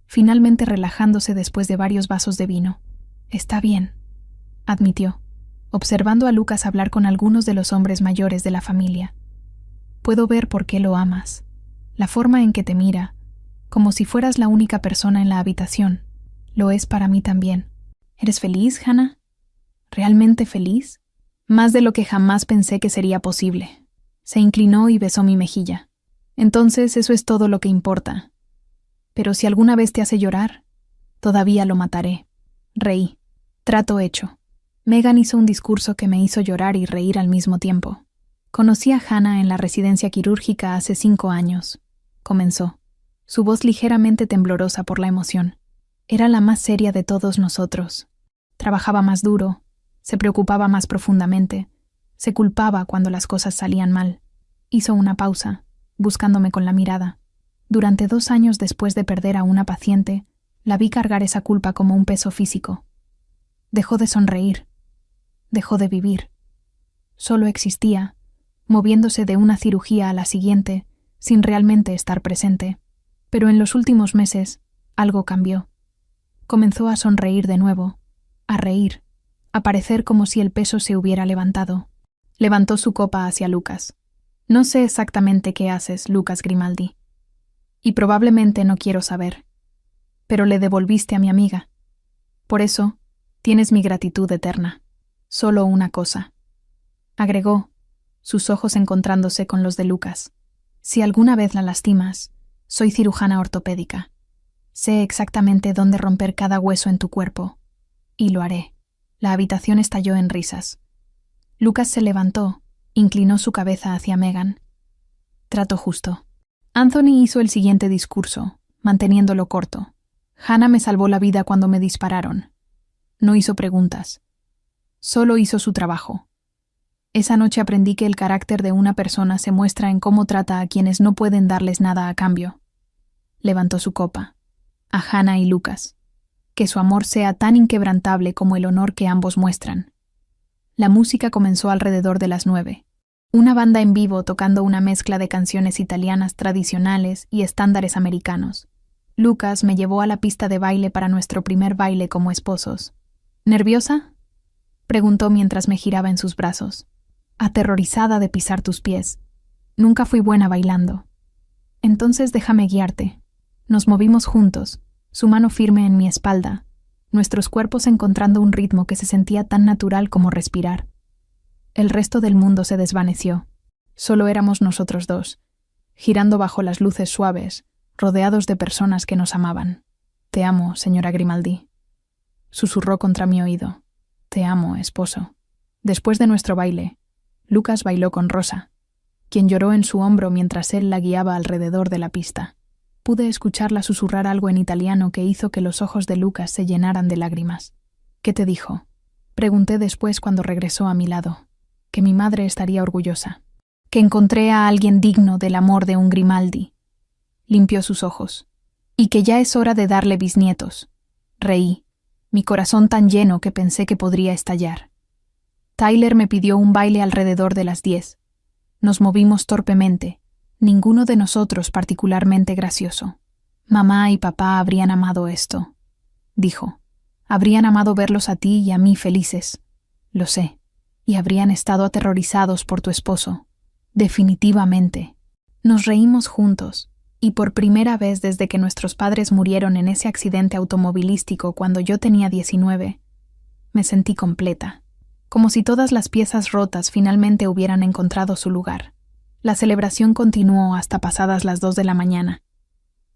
finalmente relajándose después de varios vasos de vino. Está bien, admitió, observando a Lucas hablar con algunos de los hombres mayores de la familia. Puedo ver por qué lo amas. La forma en que te mira, como si fueras la única persona en la habitación, lo es para mí también. ¿Eres feliz, Hannah? ¿Realmente feliz? Más de lo que jamás pensé que sería posible. Se inclinó y besó mi mejilla. Entonces eso es todo lo que importa. Pero si alguna vez te hace llorar, todavía lo mataré. Reí. Trato hecho. Megan hizo un discurso que me hizo llorar y reír al mismo tiempo. Conocí a Hannah en la residencia quirúrgica hace 5 años. Comenzó, su voz ligeramente temblorosa por la emoción. Era la más seria de todos nosotros. Trabajaba más duro, se preocupaba más profundamente, se culpaba cuando las cosas salían mal. Hizo una pausa, buscándome con la mirada. Durante 2 años después de perder a una paciente, la vi cargar esa culpa como un peso físico. Dejó de sonreír. Dejó de vivir. Solo existía, moviéndose de una cirugía a la siguiente, sin realmente estar presente. Pero en los últimos meses, algo cambió. Comenzó a sonreír de nuevo, a reír, a parecer como si el peso se hubiera levantado. Levantó su copa hacia Lucas. No sé exactamente qué haces, Lucas Grimaldi. Y probablemente no quiero saber. Pero le devolviste a mi amiga. Por eso, tienes mi gratitud eterna. Solo una cosa. Agregó, sus ojos encontrándose con los de Lucas. Si alguna vez la lastimas, soy cirujana ortopédica. Sé exactamente dónde romper cada hueso en tu cuerpo. Y lo haré. La habitación estalló en risas. Lucas se levantó, inclinó su cabeza hacia Megan. Trato justo. Anthony hizo el siguiente discurso, manteniéndolo corto. Hannah me salvó la vida cuando me dispararon. No hizo preguntas. Solo hizo su trabajo. Esa noche aprendí que el carácter de una persona se muestra en cómo trata a quienes no pueden darles nada a cambio. Levantó su copa. A Hannah y Lucas. Que su amor sea tan inquebrantable como el honor que ambos muestran. La música comenzó alrededor de las 9. Una banda en vivo tocando una mezcla de canciones italianas tradicionales y estándares americanos. Lucas me llevó a la pista de baile para nuestro primer baile como esposos. ¿Nerviosa?, preguntó mientras me giraba en sus brazos. Aterrorizada de pisar tus pies. Nunca fui buena bailando. Entonces déjame guiarte. Nos movimos juntos, su mano firme en mi espalda, nuestros cuerpos encontrando un ritmo que se sentía tan natural como respirar. El resto del mundo se desvaneció. Solo éramos nosotros dos, girando bajo las luces suaves, rodeados de personas que nos amaban. Te amo, señora Grimaldi. Susurró contra mi oído. Te amo, esposo. Después de nuestro baile, Lucas bailó con Rosa, quien lloró en su hombro mientras él la guiaba alrededor de la pista. Pude escucharla susurrar algo en italiano que hizo que los ojos de Lucas se llenaran de lágrimas. ¿Qué te dijo?, pregunté después cuando regresó a mi lado. Que mi madre estaría orgullosa. Que encontré a alguien digno del amor de un Grimaldi. Limpió sus ojos. Y que ya es hora de darle bisnietos. Reí, mi corazón tan lleno que pensé que podría estallar. Tyler me pidió un baile alrededor de las 10. Nos movimos torpemente, ninguno de nosotros particularmente gracioso. Mamá y papá habrían amado esto, dijo. Habrían amado verlos a ti y a mí felices. Lo sé. Y habrían estado aterrorizados por tu esposo. Definitivamente. Nos reímos juntos, y por primera vez desde que nuestros padres murieron en ese accidente automovilístico cuando yo tenía 19, me sentí completa, como si todas las piezas rotas finalmente hubieran encontrado su lugar. La celebración continuó hasta pasadas las 2 de la mañana.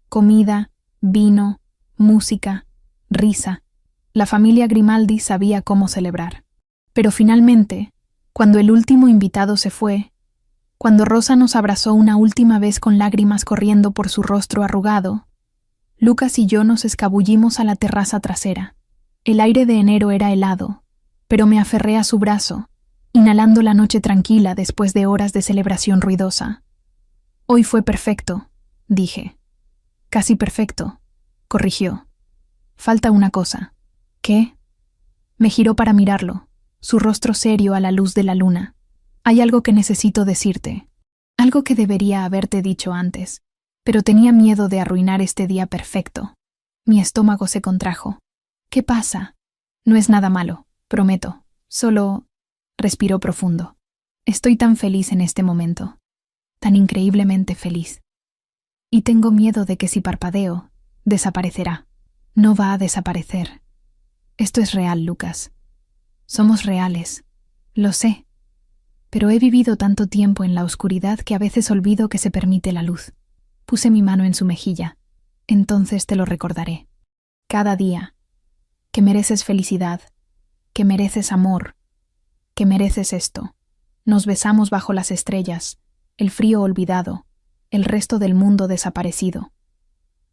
Comida, vino, música, risa. La familia Grimaldi sabía cómo celebrar. Pero finalmente, cuando el último invitado se fue, cuando Rosa nos abrazó una última vez con lágrimas corriendo por su rostro arrugado, Lucas y yo nos escabullimos a la terraza trasera. El aire de enero era helado, pero me aferré a su brazo, inhalando la noche tranquila después de horas de celebración ruidosa. Hoy fue perfecto, dije. Casi perfecto, corrigió. Falta una cosa. ¿Qué? Me giró para mirarlo, su rostro serio a la luz de la luna. Hay algo que necesito decirte, algo que debería haberte dicho antes, pero tenía miedo de arruinar este día perfecto. Mi estómago se contrajo. ¿Qué pasa? No es nada malo, prometo. Solo... respiró profundo. Estoy tan feliz en este momento, tan increíblemente feliz. Y tengo miedo de que si parpadeo, desaparecerá. No va a desaparecer. Esto es real, Lucas. Somos reales. Lo sé. Pero he vivido tanto tiempo en la oscuridad que a veces olvido que se permite la luz. Puse mi mano en su mejilla. Entonces te lo recordaré. Cada día. Que mereces felicidad. Que mereces amor. Que mereces esto. Nos besamos bajo las estrellas, el frío olvidado, el resto del mundo desaparecido.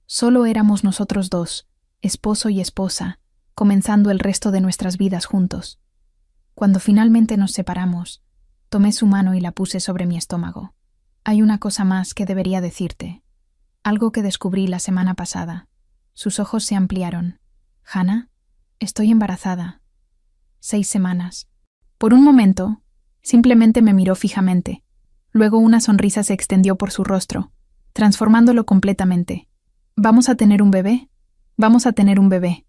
Solo éramos nosotros dos, esposo y esposa, comenzando el resto de nuestras vidas juntos. Cuando finalmente nos separamos, tomé su mano y la puse sobre mi estómago. Hay una cosa más que debería decirte. Algo que descubrí la semana pasada. Sus ojos se ampliaron. Hannah, estoy embarazada. 6 semanas. Por un momento, simplemente me miró fijamente. Luego una sonrisa se extendió por su rostro, transformándolo completamente. ¿Vamos a tener un bebé? Vamos a tener un bebé.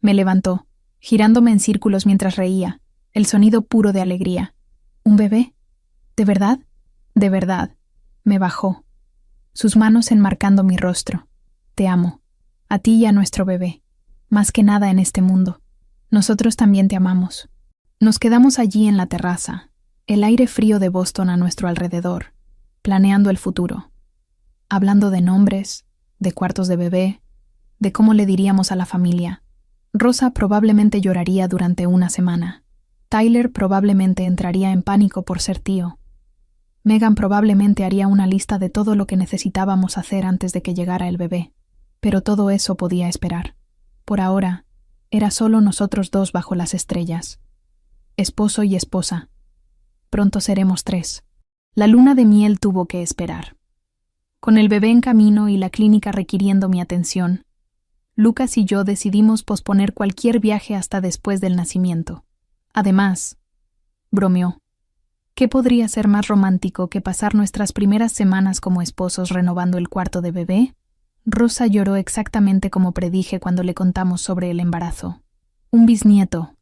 Me levantó, girándome en círculos mientras reía, el sonido puro de alegría. ¿Un bebé? ¿De verdad? De verdad. Me bajó, sus manos enmarcando mi rostro. Te amo, a ti y a nuestro bebé, más que nada en este mundo. Nosotros también te amamos. Nos quedamos allí en la terraza, el aire frío de Boston a nuestro alrededor, planeando el futuro, hablando de nombres, de cuartos de bebé, de cómo le diríamos a la familia. Rosa probablemente lloraría durante una semana. Tyler probablemente entraría en pánico por ser tío. Megan probablemente haría una lista de todo lo que necesitábamos hacer antes de que llegara el bebé. Pero todo eso podía esperar. Por ahora, era solo nosotros dos bajo las estrellas. Esposo y esposa. Pronto seremos 3. La luna de miel tuvo que esperar. Con el bebé en camino y la clínica requiriendo mi atención, Lucas y yo decidimos posponer cualquier viaje hasta después del nacimiento. Además, bromeó, ¿qué podría ser más romántico que pasar nuestras primeras semanas como esposos renovando el cuarto de bebé? Rosa lloró exactamente como predije cuando le contamos sobre el embarazo. Un bisnieto,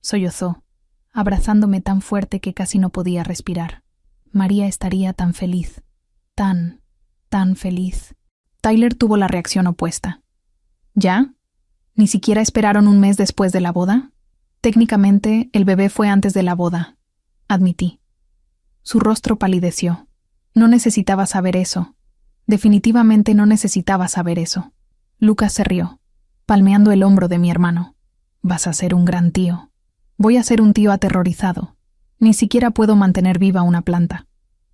sollozó, abrazándome tan fuerte que casi no podía respirar. María estaría tan feliz, tan feliz. Tyler tuvo la reacción opuesta. ¿Ya? ¿Ni siquiera esperaron un mes después de la boda? Técnicamente, el bebé fue antes de la boda, admití. Su rostro palideció. No necesitaba saber eso. Definitivamente no necesitaba saber eso. Lucas se rió, palmeando el hombro de mi hermano. Vas a ser un gran tío. Voy a ser un tío aterrorizado. Ni siquiera puedo mantener viva una planta.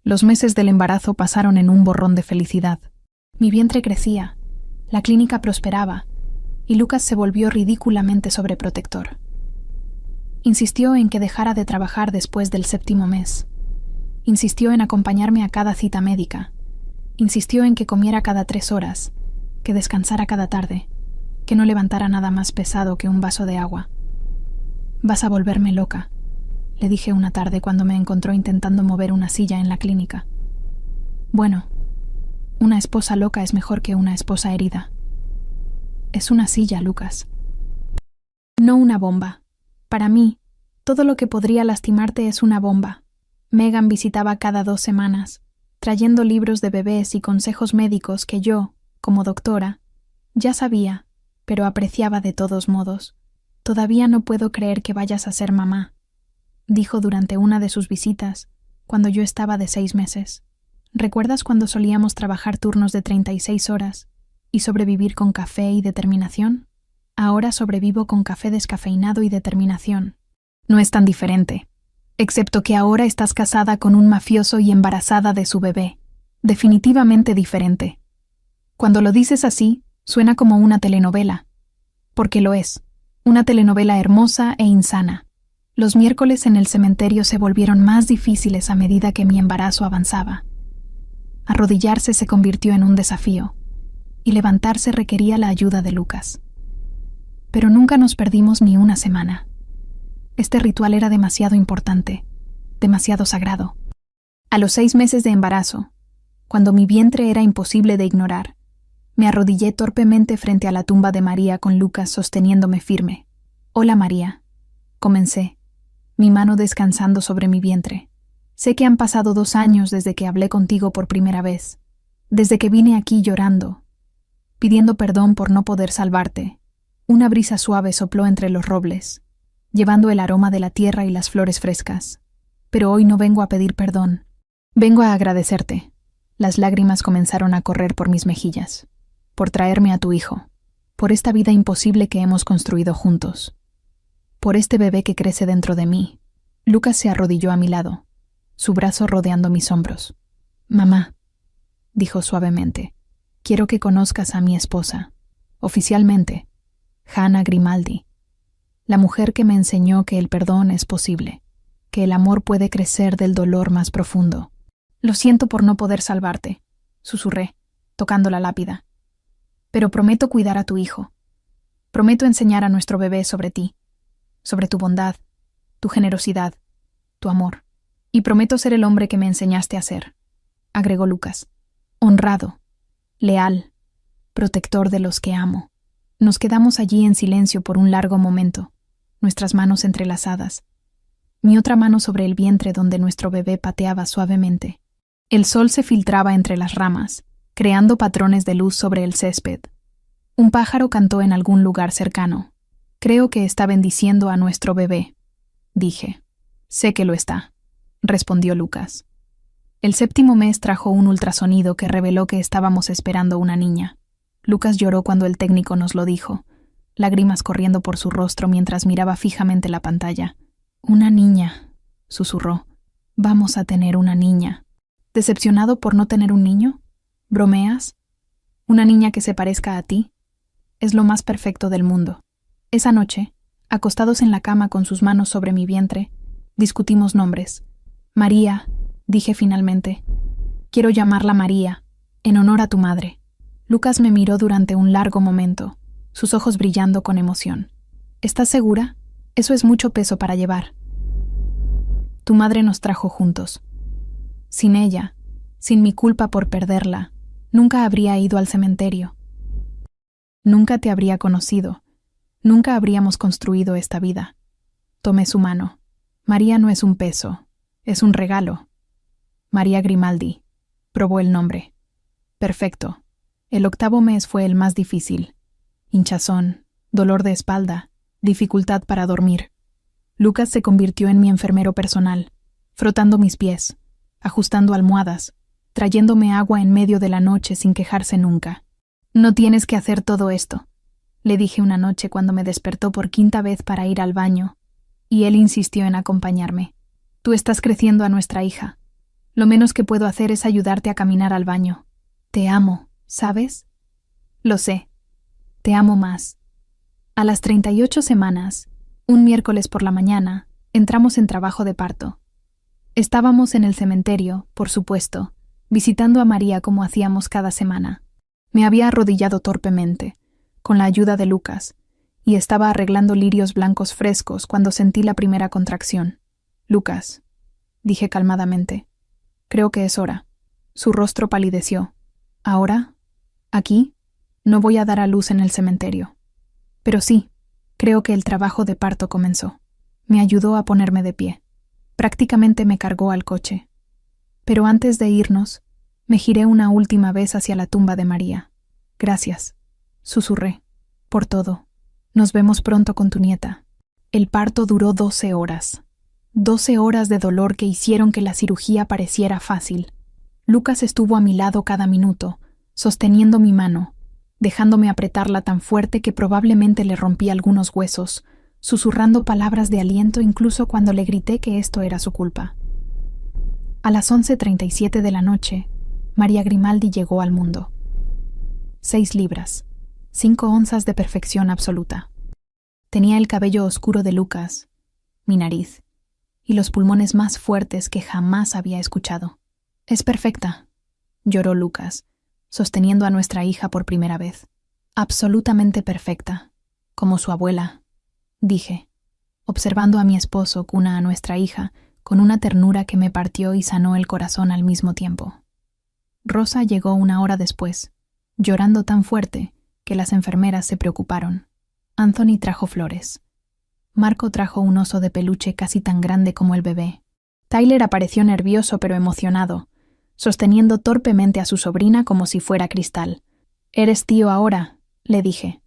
Los meses del embarazo pasaron en un borrón de felicidad. Mi vientre crecía, la clínica prosperaba, y Lucas se volvió ridículamente sobreprotector. Insistió en que dejara de trabajar después del 7º mes. Insistió en acompañarme a cada cita médica. Insistió en que comiera cada 3 horas, que descansara cada tarde, que no levantara nada más pesado que un vaso de agua. Vas a volverme loca, le dije una tarde cuando me encontró intentando mover una silla en la clínica. Bueno, una esposa loca es mejor que una esposa herida. Es una silla, Lucas. No una bomba. Para mí, todo lo que podría lastimarte es una bomba. Megan visitaba cada 2 semanas, trayendo libros de bebés y consejos médicos que yo, como doctora, ya sabía, pero apreciaba de todos modos. Todavía no puedo creer que vayas a ser mamá, dijo durante una de sus visitas, cuando yo estaba de 6 meses. ¿Recuerdas cuando solíamos trabajar turnos de 36 horas y sobrevivir con café y determinación? Ahora sobrevivo con café descafeinado y determinación. No es tan diferente, excepto que ahora estás casada con un mafioso y embarazada de su bebé. Definitivamente diferente. Cuando lo dices así, suena como una telenovela. Porque lo es. Una telenovela hermosa e insana. Los miércoles en el cementerio se volvieron más difíciles a medida que mi embarazo avanzaba. Arrodillarse se convirtió en un desafío, y levantarse requería la ayuda de Lucas. Pero nunca nos perdimos ni una semana. Este ritual era demasiado importante, demasiado sagrado. A los 6 meses de embarazo, cuando mi vientre era imposible de ignorar, me arrodillé torpemente frente a la tumba de María con Lucas sosteniéndome firme. Hola María, comencé, mi mano descansando sobre mi vientre. Sé que han pasado 2 años desde que hablé contigo por primera vez, desde que vine aquí llorando, pidiendo perdón por no poder salvarte. Una brisa suave sopló entre los robles, llevando el aroma de la tierra y las flores frescas. Pero hoy no vengo a pedir perdón. Vengo a agradecerte. Las lágrimas comenzaron a correr por mis mejillas. Por traerme a tu hijo. Por esta vida imposible que hemos construido juntos. Por este bebé que crece dentro de mí. Lucas se arrodilló a mi lado, su brazo rodeando mis hombros. Mamá, dijo suavemente, quiero que conozcas a mi esposa. Oficialmente, Hannah Grimaldi. La mujer que me enseñó que el perdón es posible, que el amor puede crecer del dolor más profundo. Lo siento por no poder salvarte, susurré, tocando la lápida. Pero prometo cuidar a tu hijo. Prometo enseñar a nuestro bebé sobre ti, sobre tu bondad, tu generosidad, tu amor. Y prometo ser el hombre que me enseñaste a ser, agregó Lucas. honrado, leal, protector de los que amo. Nos quedamos allí en silencio por un largo momento, nuestras manos entrelazadas, mi otra mano sobre el vientre donde nuestro bebé pateaba suavemente. El sol se filtraba entre las ramas, creando patrones de luz sobre el césped. Un pájaro cantó en algún lugar cercano. Creo que está bendiciendo a nuestro bebé, dije. Sé que lo está, respondió Lucas. El 7º mes trajo un ultrasonido que reveló que estábamos esperando una niña. Lucas lloró cuando el técnico nos lo dijo, lágrimas corriendo por su rostro mientras miraba fijamente la pantalla. Una niña, susurró. Vamos a tener una niña. ¿Decepcionado por no tener un niño? ¿Bromeas? ¿Una niña que se parezca a ti? Es lo más perfecto del mundo. Esa noche, acostados en la cama con sus manos sobre mi vientre, discutimos nombres. María, dije finalmente. Quiero llamarla María, en honor a tu madre. Lucas me miró durante un largo momento, sus ojos brillando con emoción. ¿Estás segura? Eso es mucho peso para llevar. Tu madre nos trajo juntos. Sin ella, sin mi culpa por perderla, nunca habría ido al cementerio. Nunca te habría conocido. Nunca habríamos construido esta vida. Tomé su mano. María no es un peso, es un regalo. María Grimaldi. Probó el nombre. Perfecto. El 8º mes fue el más difícil. Hinchazón, dolor de espalda, dificultad para dormir. Lucas se convirtió en mi enfermero personal, frotando mis pies, ajustando almohadas, trayéndome agua en medio de la noche sin quejarse nunca. No tienes que hacer todo esto, le dije una noche cuando me despertó por 5ª vez para ir al baño, y él insistió en acompañarme. Tú estás creciendo a nuestra hija. Lo menos que puedo hacer es ayudarte a caminar al baño. Te amo, ¿sabes? Lo sé. Te amo más. A las 38 semanas, un miércoles por la mañana, entramos en trabajo de parto. Estábamos en el cementerio, por supuesto, visitando a María como hacíamos cada semana. Me había arrodillado torpemente, con la ayuda de Lucas, y estaba arreglando lirios blancos frescos cuando sentí la primera contracción. Lucas, dije calmadamente, creo que es hora. Su rostro palideció. ¿Ahora? ¿Aquí? No voy a dar a luz en el cementerio. Pero sí, creo que el trabajo de parto comenzó. Me ayudó a ponerme de pie. Prácticamente me cargó al coche. Pero antes de irnos, me giré una última vez hacia la tumba de María. Gracias, susurré, por todo. Nos vemos pronto con tu nieta. El parto duró 12 horas. 12 horas de dolor que hicieron que la cirugía pareciera fácil. Lucas estuvo a mi lado cada minuto, sosteniendo mi mano, dejándome apretarla tan fuerte que probablemente le rompí algunos huesos, susurrando palabras de aliento incluso cuando le grité que esto era su culpa. A las 11:37 de la noche, María Grimaldi llegó al mundo. 6 libras, 5 onzas de perfección absoluta. Tenía el cabello oscuro de Lucas, mi nariz, y los pulmones más fuertes que jamás había escuchado. Es perfecta, lloró Lucas, sosteniendo a nuestra hija por primera vez. Absolutamente perfecta, como su abuela, dije, observando a mi esposo cuna a nuestra hija con una ternura que me partió y sanó el corazón al mismo tiempo. Rosa llegó 1 hora después, llorando tan fuerte que las enfermeras se preocuparon. Anthony trajo flores. Marco trajo un oso de peluche casi tan grande como el bebé. Tyler apareció nervioso pero emocionado, sosteniendo torpemente a su sobrina como si fuera cristal. «¿Eres tío ahora?», le dije.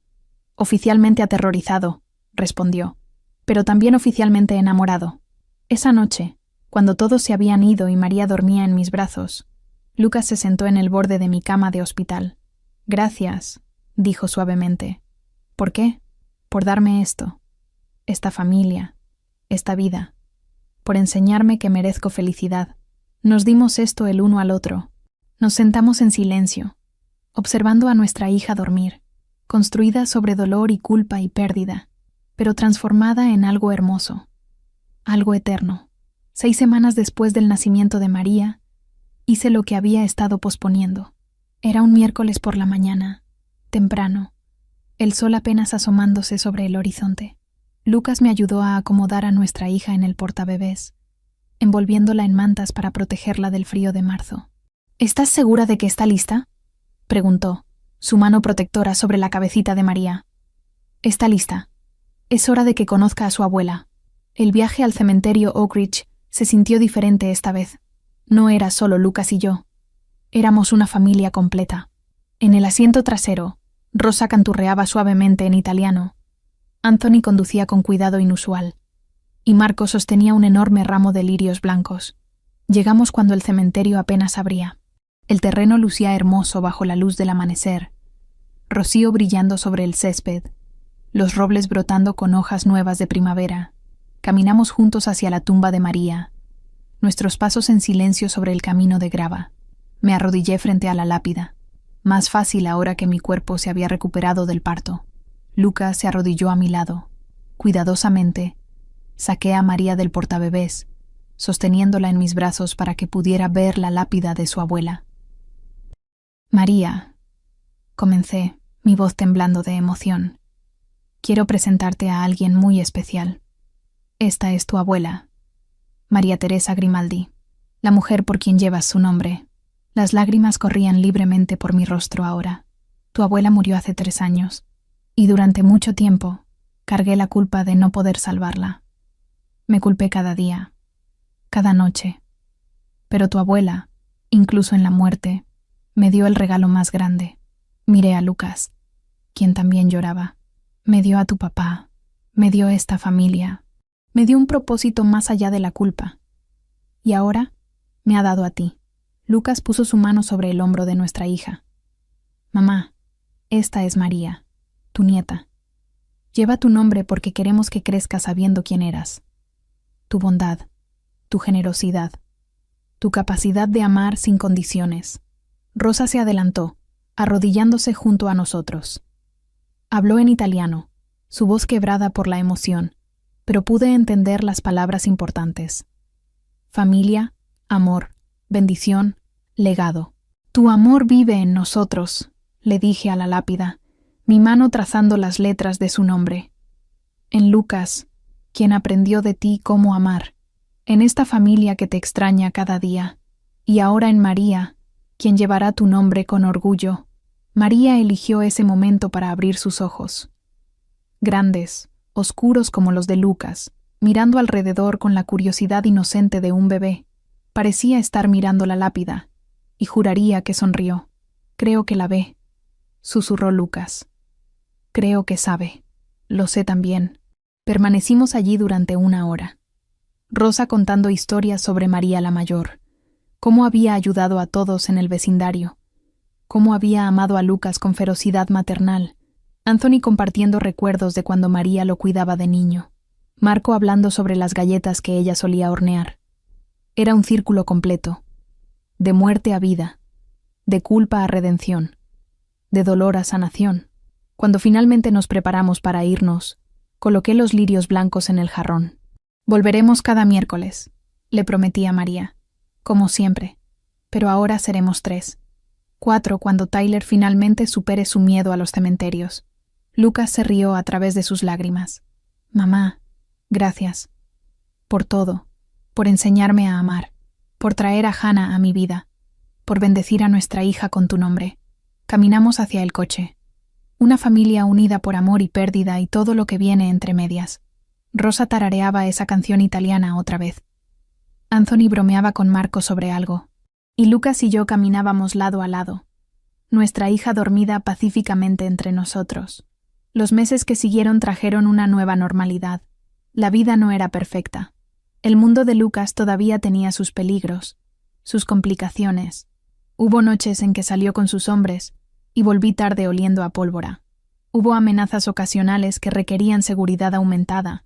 «Oficialmente aterrorizado», respondió, «pero también oficialmente enamorado». Esa noche, cuando todos se habían ido y María dormía en mis brazos, Lucas se sentó en el borde de mi cama de hospital. «Gracias», dijo suavemente. «¿Por qué? Por darme esto, esta familia, esta vida, por enseñarme que merezco felicidad». Nos dimos esto el uno al otro. Nos sentamos en silencio, observando a nuestra hija dormir, construida sobre dolor y culpa y pérdida, pero transformada en algo hermoso, algo eterno. 6 semanas después del nacimiento de María, hice lo que había estado posponiendo. Era un miércoles por la mañana, temprano, el sol apenas asomándose sobre el horizonte. Lucas me ayudó a acomodar a nuestra hija en el portabebés, envolviéndola en mantas para protegerla del frío de marzo. ¿Estás segura de que está lista?, preguntó, su mano protectora sobre la cabecita de María. Está lista. Es hora de que conozca a su abuela. El viaje al cementerio Oak Ridge se sintió diferente esta vez. No era solo Lucas y yo. Éramos una familia completa. En el asiento trasero, Rosa canturreaba suavemente en italiano. Anthony conducía con cuidado inusual. Y Marco sostenía un enorme ramo de lirios blancos. Llegamos cuando el cementerio apenas abría. El terreno lucía hermoso bajo la luz del amanecer. Rocío brillando sobre el césped. Los robles brotando con hojas nuevas de primavera. Caminamos juntos hacia la tumba de María. Nuestros pasos en silencio sobre el camino de grava. Me arrodillé frente a la lápida. Más fácil ahora que mi cuerpo se había recuperado del parto. Lucas se arrodilló a mi lado. Cuidadosamente, saqué a María del portabebés, sosteniéndola en mis brazos para que pudiera ver la lápida de su abuela. María, comencé, mi voz temblando de emoción. Quiero presentarte a alguien muy especial. Esta es tu abuela, María Teresa Grimaldi, la mujer por quien llevas su nombre. Las lágrimas corrían libremente por mi rostro ahora. Tu abuela murió hace 3 años, y durante mucho tiempo cargué la culpa de no poder salvarla. Me culpé cada día, cada noche. Pero tu abuela, incluso en la muerte, me dio el regalo más grande. Miré a Lucas, quien también lloraba. Me dio a tu papá, me dio esta familia, me dio un propósito más allá de la culpa. Y ahora me ha dado a ti. Lucas puso su mano sobre el hombro de nuestra hija. Mamá, esta es María, tu nieta. Lleva tu nombre porque queremos que crezca sabiendo quién eras. Tu bondad, tu generosidad, tu capacidad de amar sin condiciones. Rosa se adelantó, arrodillándose junto a nosotros. Habló en italiano, su voz quebrada por la emoción, pero pude entender las palabras importantes. Familia, amor, bendición, legado. Tu amor vive en nosotros, le dije a la lápida, mi mano trazando las letras de su nombre. En Lucas, quien aprendió de ti cómo amar, en esta familia que te extraña cada día, y ahora en María, quien llevará tu nombre con orgullo. María eligió ese momento para abrir sus ojos. Grandes, oscuros como los de Lucas, mirando alrededor con la curiosidad inocente de un bebé. Parecía estar mirando la lápida, y juraría que sonrió. Creo que la ve, susurró Lucas. Creo que sabe. Lo sé también. Permanecimos allí durante 1 hora. Rosa contando historias sobre María la Mayor, cómo había ayudado a todos en el vecindario, cómo había amado a Lucas con ferocidad maternal, Anthony compartiendo recuerdos de cuando María lo cuidaba de niño, Marco hablando sobre las galletas que ella solía hornear. Era un círculo completo, de muerte a vida, de culpa a redención, de dolor a sanación. Cuando finalmente nos preparamos para irnos, coloqué los lirios blancos en el jarrón. Volveremos cada miércoles, le prometí a María, como siempre, pero ahora seremos 3. 4 cuando Tyler finalmente supere su miedo a los cementerios. Lucas se rió a través de sus lágrimas. Mamá, gracias. Por todo, por enseñarme a amar, por traer a Hannah a mi vida, por bendecir a nuestra hija con tu nombre. Caminamos hacia el coche. Una familia unida por amor y pérdida y todo lo que viene entre medias. Rosa tarareaba esa canción italiana otra vez. Anthony bromeaba con Marco sobre algo, y Lucas y yo caminábamos lado a lado, nuestra hija dormida pacíficamente entre nosotros. Los meses que siguieron trajeron una nueva normalidad. La vida no era perfecta. El mundo de Lucas todavía tenía sus peligros, sus complicaciones. Hubo noches en que salió con sus hombres y volví tarde oliendo a pólvora. Hubo amenazas ocasionales que requerían seguridad aumentada.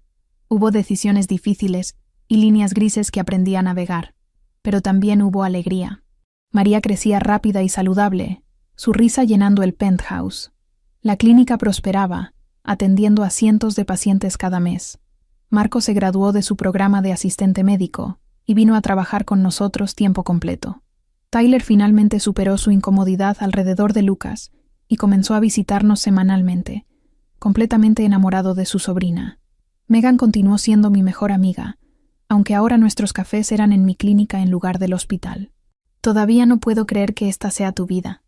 Hubo decisiones difíciles y líneas grises que aprendí a navegar. Pero también hubo alegría. María crecía rápida y saludable, su risa llenando el penthouse. La clínica prosperaba, atendiendo a cientos de pacientes cada mes. Marco se graduó de su programa de asistente médico y vino a trabajar con nosotros tiempo completo. Tyler finalmente superó su incomodidad alrededor de Lucas y comenzó a visitarnos semanalmente, completamente enamorado de su sobrina. Megan continuó siendo mi mejor amiga, aunque ahora nuestros cafés eran en mi clínica en lugar del hospital. Todavía no puedo creer que esta sea tu vida,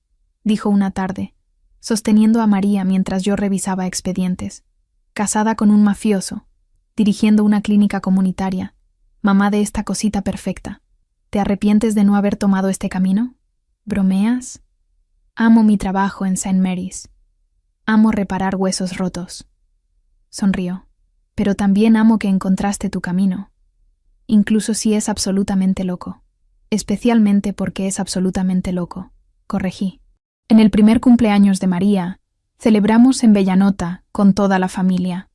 dijo una tarde, sosteniendo a María mientras yo revisaba expedientes. Casada con un mafioso, dirigiendo una clínica comunitaria, mamá de esta cosita perfecta. ¿Te arrepientes de no haber tomado este camino? ¿Bromeas? Amo mi trabajo en St. Mary's. Amo reparar huesos rotos. Sonrió. Pero también amo que encontraste tu camino, incluso si es absolutamente loco. Especialmente porque es absolutamente loco, corregí. En el primer cumpleaños de María, celebramos en Bellanota con toda la familia.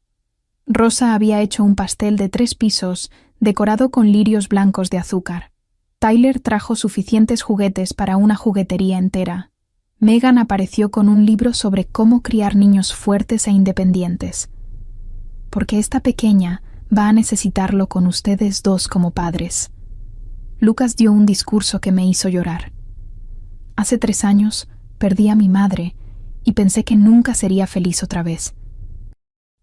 Rosa había hecho un pastel de 3 pisos decorado con lirios blancos de azúcar. Tyler trajo suficientes juguetes para una juguetería entera. Megan apareció con un libro sobre cómo criar niños fuertes e independientes. Porque esta pequeña va a necesitarlo con ustedes dos como padres. Lucas dio un discurso que me hizo llorar. Hace 3 años perdí a mi madre y pensé que nunca sería feliz otra vez.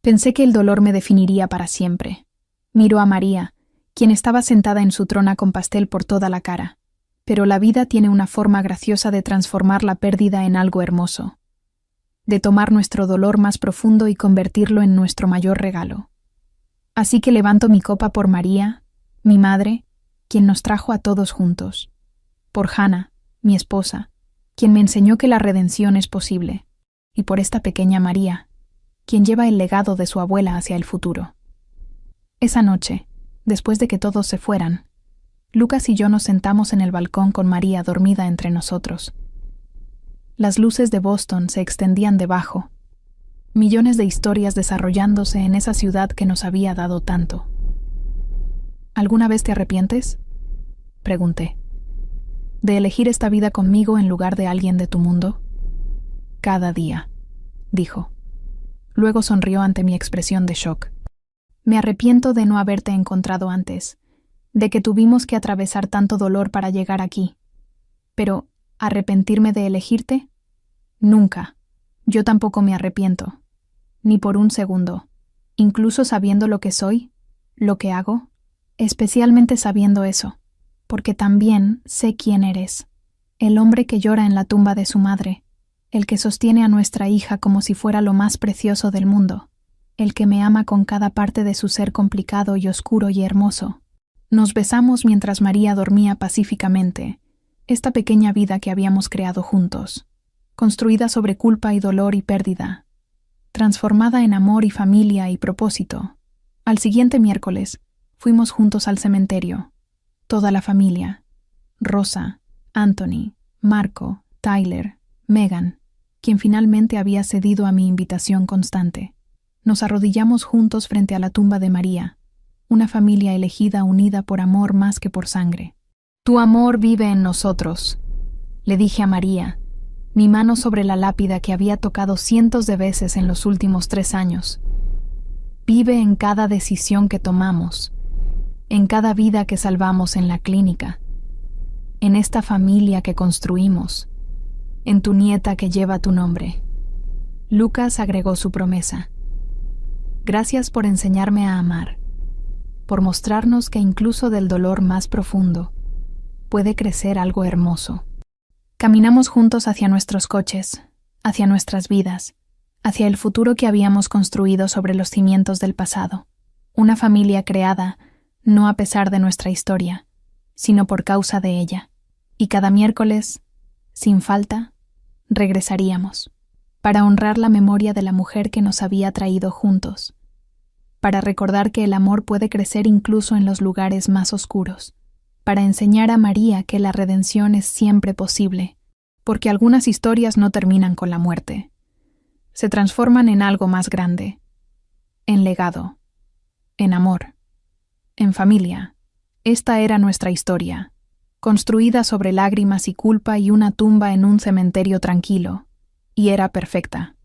Pensé que el dolor me definiría para siempre. Miró a María, quien estaba sentada en su trona con pastel por toda la cara. Pero la vida tiene una forma graciosa de transformar la pérdida en algo hermoso, de tomar nuestro dolor más profundo y convertirlo en nuestro mayor regalo. Así que levanto mi copa por María, mi madre, quien nos trajo a todos juntos, por Hannah, mi esposa, quien me enseñó que la redención es posible, y por esta pequeña María, quien lleva el legado de su abuela hacia el futuro. Esa noche, después de que todos se fueran, Lucas y yo nos sentamos en el balcón con María dormida entre nosotros. Las luces de Boston se extendían debajo, millones de historias desarrollándose en esa ciudad que nos había dado tanto. ¿Alguna vez te arrepientes?, pregunté. ¿De elegir esta vida conmigo en lugar de alguien de tu mundo? Cada día, dijo. Luego sonrió ante mi expresión de shock. Me arrepiento de no haberte encontrado antes, de que tuvimos que atravesar tanto dolor para llegar aquí. Pero, ¿arrepentirme de elegirte? Nunca. Yo tampoco me arrepiento. Ni por un segundo. Incluso sabiendo lo que soy, lo que hago, especialmente sabiendo eso, porque también sé quién eres. El hombre que llora en la tumba de su madre, el que sostiene a nuestra hija como si fuera lo más precioso del mundo, el que me ama con cada parte de su ser complicado y oscuro y hermoso. Nos besamos mientras María dormía pacíficamente, esta pequeña vida que habíamos creado juntos, construida sobre culpa y dolor y pérdida, transformada en amor y familia y propósito. Al siguiente miércoles, fuimos juntos al cementerio, toda la familia, Rosa, Anthony, Marco, Tyler, Megan, quien finalmente había cedido a mi invitación constante. Nos arrodillamos juntos frente a la tumba de María, una familia elegida unida por amor más que por sangre. Tu amor vive en nosotros, le dije a María, mi mano sobre la lápida que había tocado cientos de veces en los últimos 3 años. Vive en cada decisión que tomamos, en cada vida que salvamos en la clínica, en esta familia que construimos, en tu nieta que lleva tu nombre. Lucas agregó su promesa. Gracias por enseñarme a amar, por mostrarnos que incluso del dolor más profundo puede crecer algo hermoso. Caminamos juntos hacia nuestros coches, hacia nuestras vidas, hacia el futuro que habíamos construido sobre los cimientos del pasado. Una familia creada no a pesar de nuestra historia, sino por causa de ella. Y cada miércoles, sin falta, regresaríamos, para honrar la memoria de la mujer que nos había traído juntos, para recordar que el amor puede crecer incluso en los lugares más oscuros, para enseñar a María que la redención es siempre posible, porque algunas historias no terminan con la muerte. Se transforman en algo más grande, en legado, en amor, en familia. Esta era nuestra historia, construida sobre lágrimas y culpa y una tumba en un cementerio tranquilo, y era perfecta.